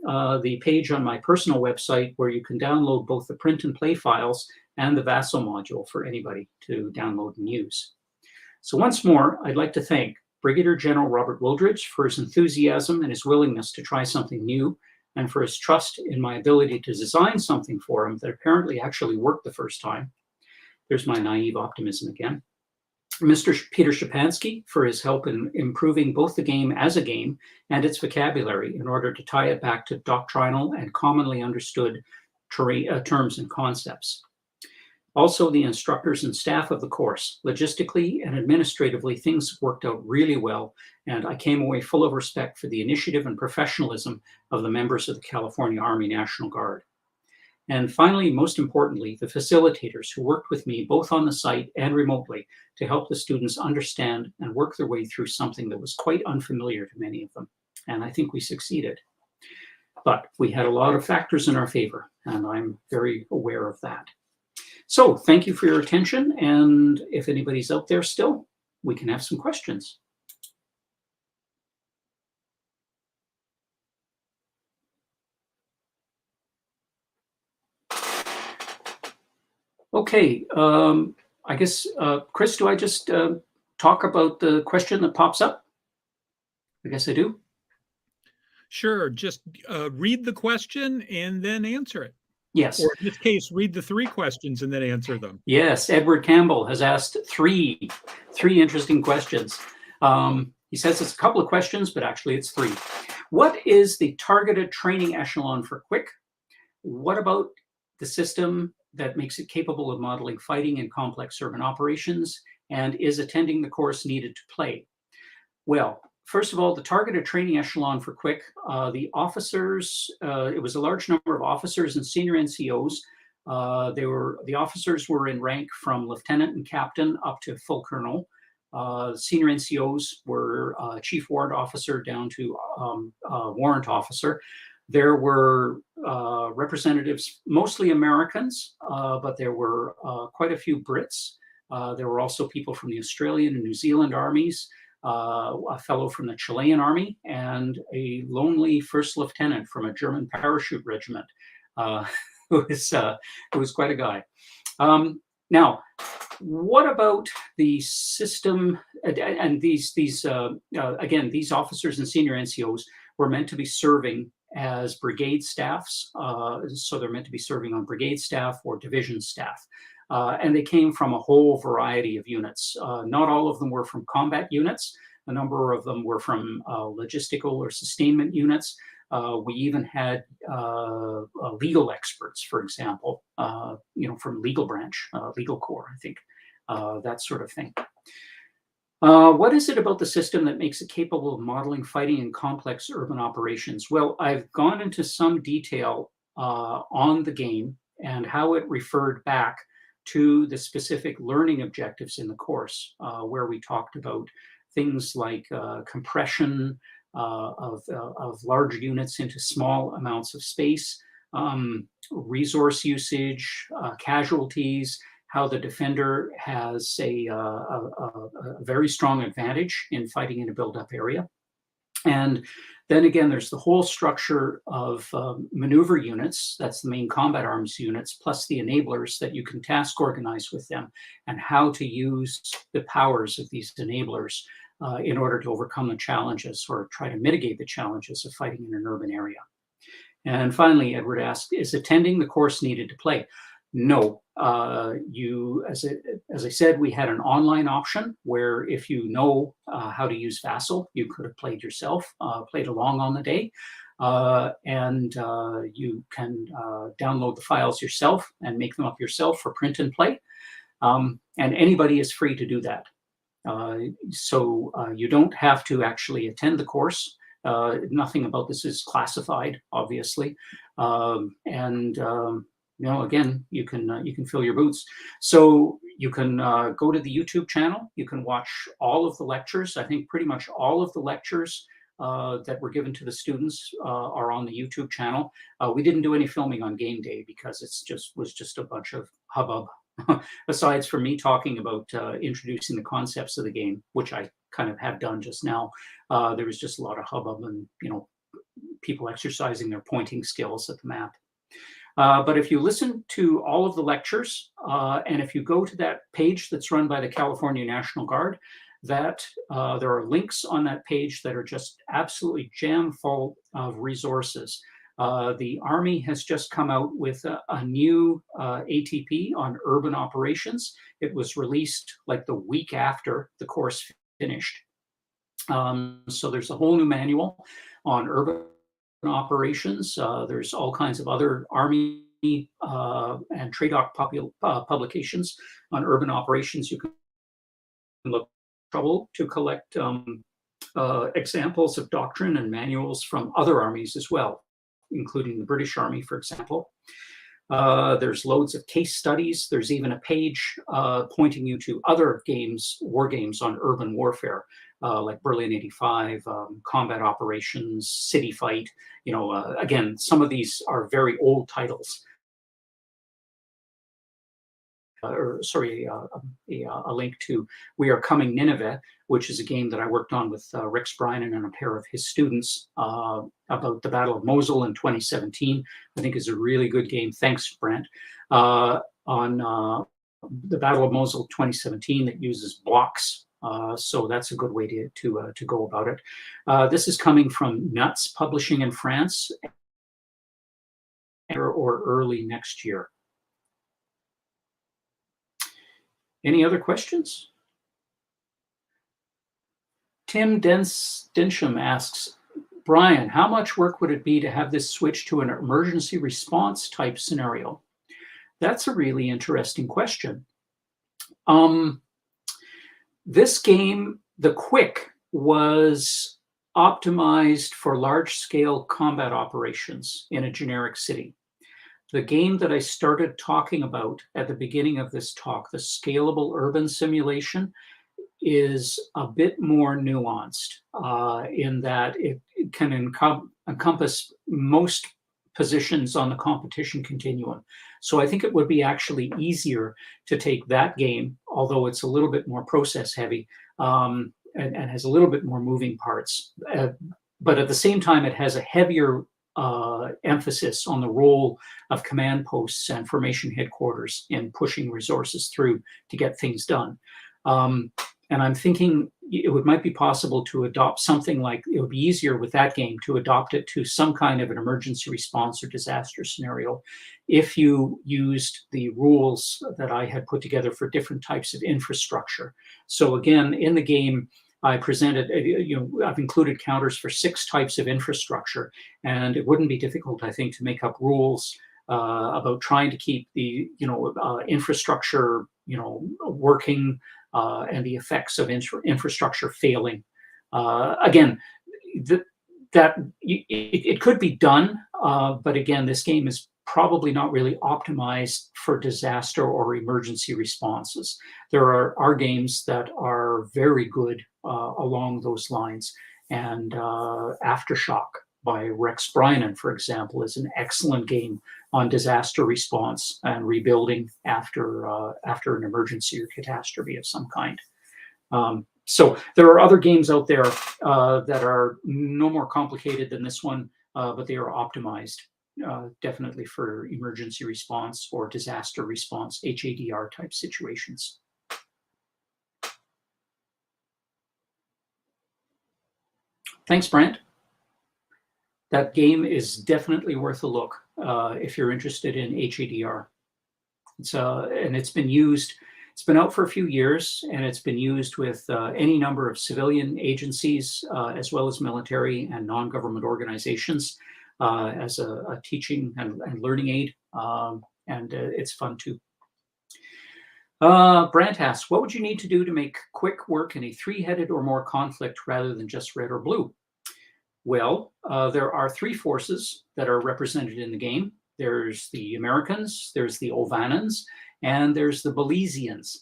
the page on my personal website where you can download both the print and play files and the Vassal module for anybody to download and use. So once more, I'd like to thank Brigadier General Robert Wooldridge for his enthusiasm and his willingness to try something new, and for his trust in my ability to design something for him that apparently actually worked the first time. There's my naive optimism again. Mr. Peter Shapansky for his help in improving both the game as a game and its vocabulary in order to tie it back to doctrinal and commonly understood terms and concepts. Also, the instructors and staff of the course. Logistically and administratively, things worked out really well, and I came away full of respect for the initiative and professionalism of the members of the California Army National Guard. And finally, most importantly, the facilitators who worked with me both on the site and remotely to help the students understand and work their way through something that was quite unfamiliar to many of them. And I think we succeeded. But we had a lot of factors in our favor, and I'm very aware of that. So thank you for your attention, and if anybody's out there still, we can have some questions. Okay, I guess, Chris, do I just talk about the question that pops up? I guess I do. Sure, just read the question and then answer it. Yes. Or in this case, read the 3 questions and then answer them. Yes, Edward Campbell has asked three interesting questions. He says it's a couple of questions, but actually it's 3. What is the targeted training echelon for quick? What about the system that makes it capable of modeling fighting in complex urban operations? And is attending the course needed to play? Well, first of all, the targeted training echelon for quick, the officers, it was a large number of officers and senior NCOs. The officers were in rank from lieutenant and captain up to full colonel. Senior NCOs were chief warrant officer down to warrant officer. There were representatives, mostly Americans, but there were quite a few Brits. There were also people from the Australian and New Zealand armies, a fellow from the Chilean army, and a lonely first lieutenant from a German parachute regiment, who was quite a guy. Now, what about the system? And these again, these officers and senior NCOs were meant to be serving as brigade staffs, so they're meant to be serving on brigade staff or division staff. And they came from a whole variety of units. Not all of them were from combat units. A number of them were from logistical or sustainment units. We even had legal experts, for example, from legal branch, legal corps, I think, that sort of thing. What is it about the system that makes it capable of modeling fighting in complex urban operations? Well, I've gone into some detail on the game and how it referred back to the specific learning objectives in the course, where we talked about things like compression of large units into small amounts of space, resource usage, casualties, how the defender has a very strong advantage in fighting in a build-up area. And then again, there's the whole structure of maneuver units, that's the main combat arms units, plus the enablers that you can task organize with them, and how to use the powers of these enablers in order to overcome the challenges or try to mitigate the challenges of fighting in an urban area. And finally, Edward asked, is attending the course needed to play? No, as I said, we had an online option where if you know how to use Vassal, you could have played yourself, played along on the day, and you can download the files yourself and make them up yourself for print and play. And anybody is free to do that. So you don't have to actually attend the course. Nothing about this is classified, obviously, and again, you can fill your boots. So you can go to the YouTube channel. You can watch all of the lectures. I think pretty much all of the lectures that were given to the students are on the YouTube channel. We didn't do any filming on game day because was just a bunch of hubbub. Aside from me talking about introducing the concepts of the game, which I kind of have done just now, there was just a lot of hubbub and people exercising their pointing skills at the map. But if you listen to all of the lectures, and if you go to that page that's run by the California National Guard, there are links on that page that are just absolutely jam full of resources. The Army has just come out with a new ATP on urban operations. It was released like the week after the course finished. So there's a whole new manual on urban operations. There's all kinds of other Army and TRADOC publications on urban operations. You can look trouble to collect examples of doctrine and manuals from other armies as well, including the British Army, for example. There's loads of case studies. There's even a page pointing you to other games, war games on urban warfare, like Berlin 85, Combat Operations, City Fight. Again, some of these are very old titles. A link to We Are Coming Nineveh, which is a game that I worked on with Rex Bryan and a pair of his students about the Battle of Mosul in 2017. I think is a really good game. Thanks, Brent. On the Battle of Mosul 2017 that uses blocks. So that's a good way to go about it. This is coming from Nuts Publishing in France or early next year. Any other questions? Tim Densham asks, Brian, how much work would it be to have this switch to an emergency response type scenario? That's a really interesting question. This game, the Quick, was optimized for large-scale combat operations in a generic city. The game that I started talking about at the beginning of this talk, the scalable urban simulation, is a bit more nuanced in that it can encompass most positions on the competition continuum. So I think it would be actually easier to take that game, although it's a little bit more process heavy and has a little bit more moving parts. But at the same time, it has a heavier emphasis on the role of command posts and formation headquarters in pushing resources through to get things done. And I'm thinking it might be possible to adopt something like, it would be easier with that game to adopt it to some kind of an emergency response or disaster scenario if you used the rules that I had put together for different types of infrastructure. So again, in the game, I presented, I've included counters for 6 types of infrastructure, and it wouldn't be difficult, I think, to make up rules about trying to keep the, infrastructure, working and the effects of infrastructure failing. Again, it could be done, but again, this game is probably not really optimized for disaster or emergency responses. There are games that are very good along those lines, and Aftershock by Rex Bryan, for example, is an excellent game on disaster response and rebuilding after an emergency or catastrophe of some kind. So there are other games out there that are no more complicated than this one, but they are optimized definitely for emergency response or disaster response, HADR type situations. Thanks, Brent. That game is definitely worth a look if you're interested in HADR. And it's been used. It's been out for a few years, and it's been used with any number of civilian agencies, as well as military and non-government organizations, as a teaching and learning aid, and it's fun too. Brant asks, what would you need to do to make quick work in a three-headed or more conflict rather than just red or blue? Well, there are three forces that are represented in the game. There's the Americans, there's the Olvanans, and there's the Belizeans.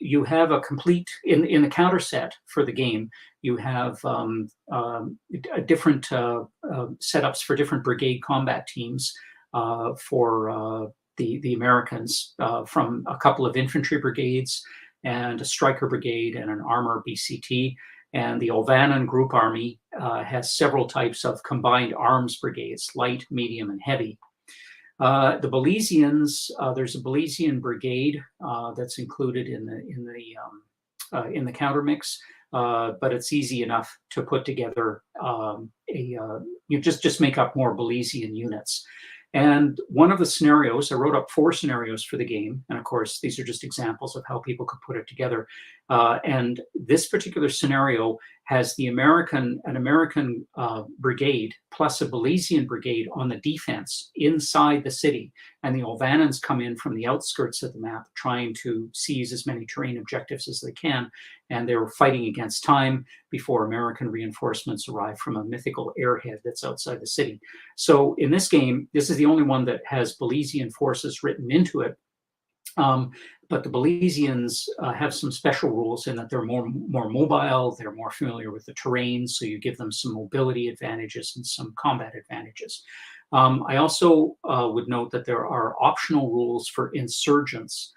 You have a complete, in the counter set for the game, you have different setups for different brigade combat teams for the Americans, from a couple of infantry brigades and a striker brigade and an armor BCT. And the Olvanan Group Army has several types of combined arms brigades, light, medium, and heavy. The Belizeans, there's a Belizean brigade that's included in the counter mix, but it's easy enough to put together. You just make up more Belizean units. And one of the scenarios, I wrote up 4 scenarios for the game. And of course, these are just examples of how people could put it together. And this particular scenario has an American brigade plus a Belizean brigade on the defense inside the city. And the Olvanans come in from the outskirts of the map, trying to seize as many terrain objectives as they can. And they're fighting against time before American reinforcements arrive from a mythical airhead that's outside the city. So in this game, this is the only one that has Belizean forces written into it. But the Belizeans have some special rules in that they're more mobile, they're more familiar with the terrain, so you give them some mobility advantages and some combat advantages. I also would note that there are optional rules for insurgents.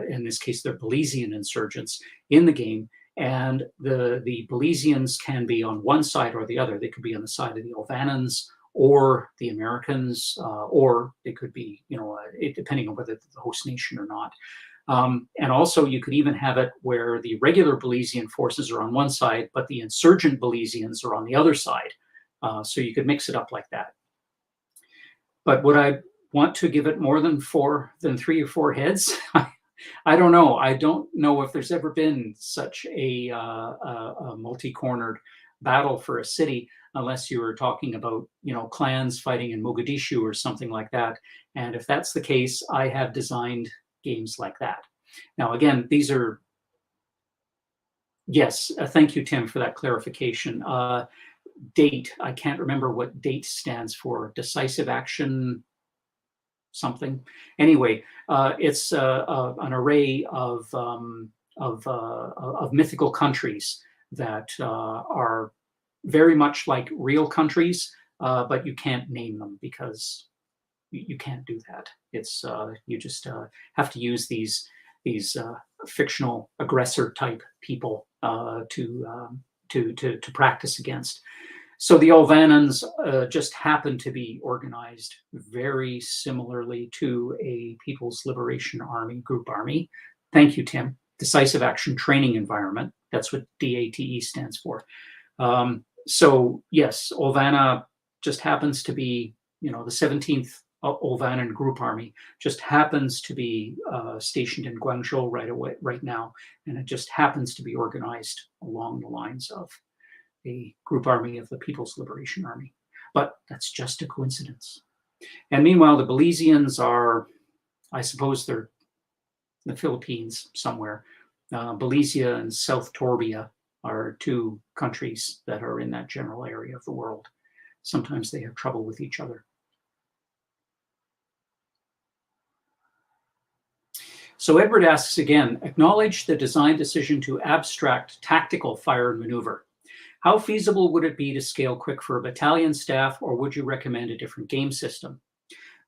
In this case, they're Belizean insurgents in the game. And the Belizeans can be on one side or the other. They could be on the side of the Olvanans or the Americans, or they could be, depending on whether they're the host nation or not. And also you could even have it where the regular Belizean forces are on one side, but the insurgent Belizeans are on the other side. So you could mix it up like that. But would I want to give it more than 3 or 4 heads? I don't know. I don't know if there's ever been such a multi-cornered battle for a city, unless you were talking about, clans fighting in Mogadishu or something like that. And if that's the case, I have designed games like that. Now, again, these are, yes, thank you, Tim, for that clarification. Date, I can't remember what date stands for. Decisive action something. Anyway, it's an array of mythical countries that are very much like real countries, but you can't name them because you can't do that. It's you just have to use these fictional aggressor type people to practice against. So the Olvanans just happen to be organized very similarly to a People's Liberation Army group army. Thank you, Tim. Decisive Action Training Environment. That's what DATE stands for. So yes, Olvana just happens to be, the 17th Olvanan Group Army just happens to be stationed in Guangzhou right now, and it just happens to be organized along the lines of a group army of the People's Liberation Army. But that's just a coincidence. And meanwhile, the Belizeans are, I suppose they're in the Philippines somewhere. Belezia and South Torbia are 2 countries that are in that general area of the world. Sometimes they have trouble with each other. So Edward asks again, acknowledge the design decision to abstract tactical fire and maneuver. How feasible would it be to scale quick for a battalion staff, or would you recommend a different game system?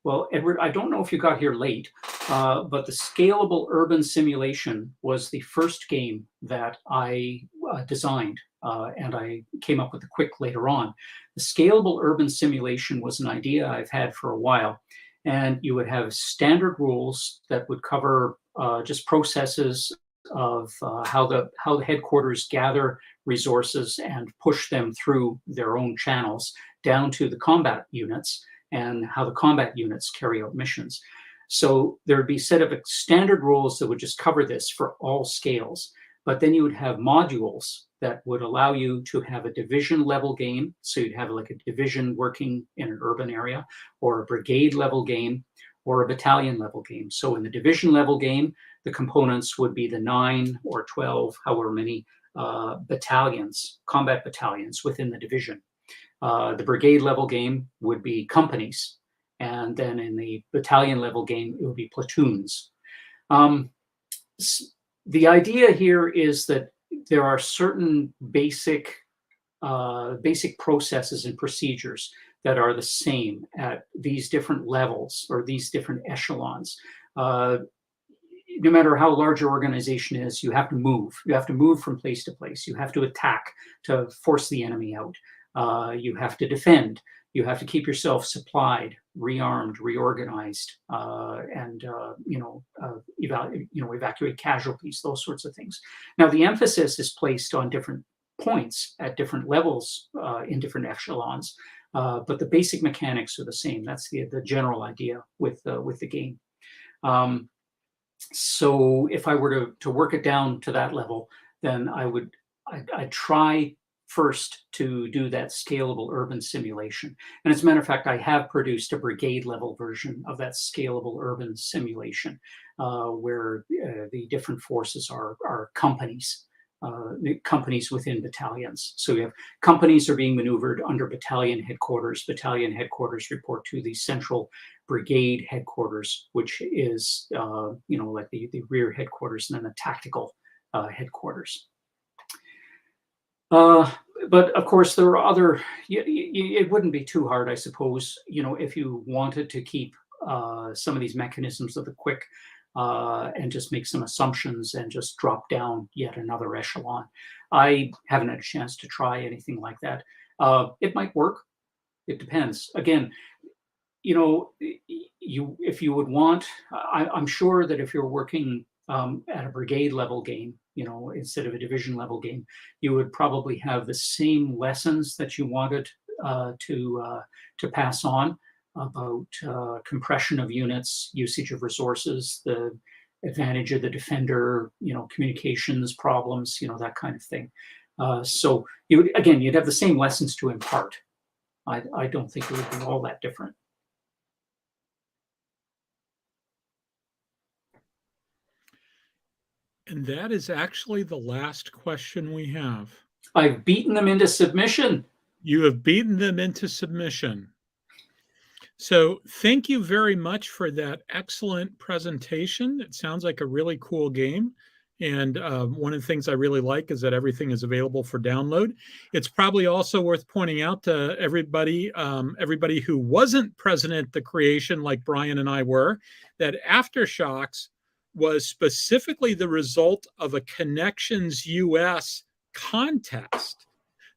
Well, Edward, I don't know if you got here late, but the Scalable Urban Simulation was the first game that I designed, and I came up with the quick later on. The Scalable Urban Simulation was an idea I've had for a while, and you would have standard rules that would cover just processes of how the headquarters gather resources and push them through their own channels down to the combat units. and how the combat units carry out missions. So there'd be a set of standard rules that would just cover this for all scales. But then you would have modules that would allow you to have a division level game. So you'd have like a division working in an urban area, or a brigade level game, or a battalion level game. So in the division level game, the components would be the 9 or 12, however many battalions, combat battalions within the division. The brigade level game would be companies. And then in the battalion level game, it would be platoons. The idea here is that there are certain basic processes and procedures that are the same at these different levels or these different echelons. No matter how large your organization is, you have to move. You have to move from place to place. You have to attack to force the enemy out. You have to defend. You have to keep yourself supplied, rearmed, reorganized, and evacuate casualties, those sorts of things. Now, the emphasis is placed on different points at different levels in different echelons, but the basic mechanics are the same. That's the general idea with the game. So if I were to work it down to that level, then I'd try first to do that scalable urban simulation. And as a matter of fact, I have produced a brigade level version of that scalable urban simulation, where the different forces are companies, companies within battalions. So we have companies are being maneuvered under battalion headquarters. Battalion headquarters report to the central brigade headquarters, which is like the rear headquarters, and then the tactical headquarters. But of course, there are other. It wouldn't be too hard, I suppose, if you wanted to keep some of these mechanisms of the quick and just make some assumptions and just drop down yet another echelon. I haven't had a chance to try anything like that. It might work. It depends. Again, if you would want, I'm sure that if you're working at a brigade level game, instead of a division level game, you would probably have the same lessons that you wanted to pass on about compression of units, usage of resources, the advantage of the defender, communications problems, that kind of thing. So you'd have the same lessons to impart. I don't think it would be all that different. And that is actually the last question we have. I've beaten them into submission. You have beaten them into submission. So thank you very much for that excellent presentation. It sounds like a really cool game. And one of the things I really like is that everything is available for download. It's probably also worth pointing out to everybody who wasn't present at the creation, like Brian and I were, that Aftershocks was specifically the result of a Connections US contest.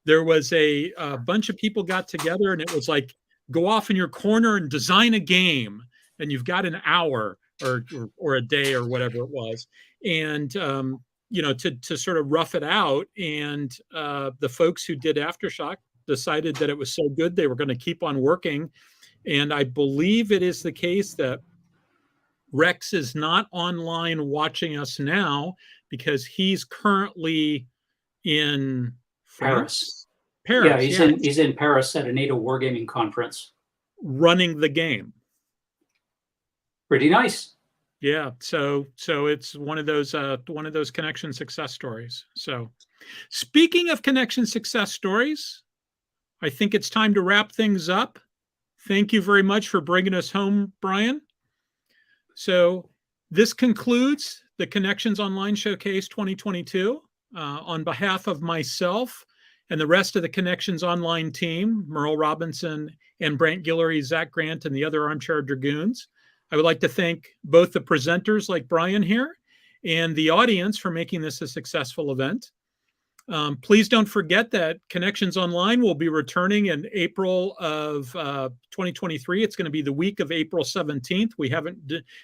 There was a bunch of people got together, and it was like, go off in your corner and design a game, and you've got an hour or a day or whatever it was, and to sort of rough it out. And the folks who did Aftershock decided that it was so good they were going to keep on working. And I believe it is the case that Rex is not online watching us now because he's currently in France. Paris. Yeah, he's in Paris at a NATO wargaming conference, running the game. Pretty nice. Yeah, so it's one of those connection success stories. So, speaking of connection success stories, I think it's time to wrap things up. Thank you very much for bringing us home, Brian. So this concludes the Connections Online Showcase 2022. On behalf of myself and the rest of the Connections Online team, Merle Robinson and Brant Guillory, Zach Grant, and the other Armchair Dragoons, I would like to thank both the presenters like Brian here and the audience for making this a successful event. Please don't forget that Connections Online will be returning in April of 2023. It's going to be the week of April 17th. We haven't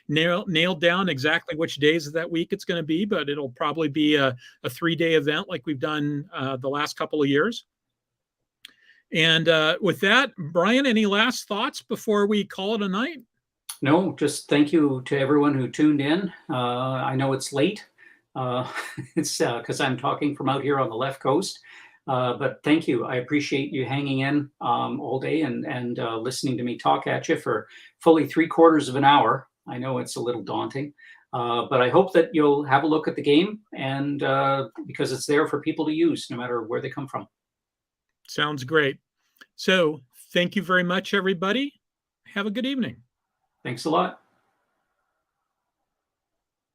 nailed down exactly which days of that week it's going to be, but it'll probably be a 3-day event like we've done the last couple of years. And with that, Brian, any last thoughts before we call it a night? No, just thank you to everyone who tuned in. I know it's late. It's because I'm talking from out here on the left coast. But thank you. I appreciate you hanging in all day and listening to me talk at you for fully 3/4 of an hour. I know it's a little daunting, but I hope that you'll have a look at the game, and because it's there for people to use no matter where they come from. Sounds great. So thank you very much, everybody. Have a good evening. Thanks a lot.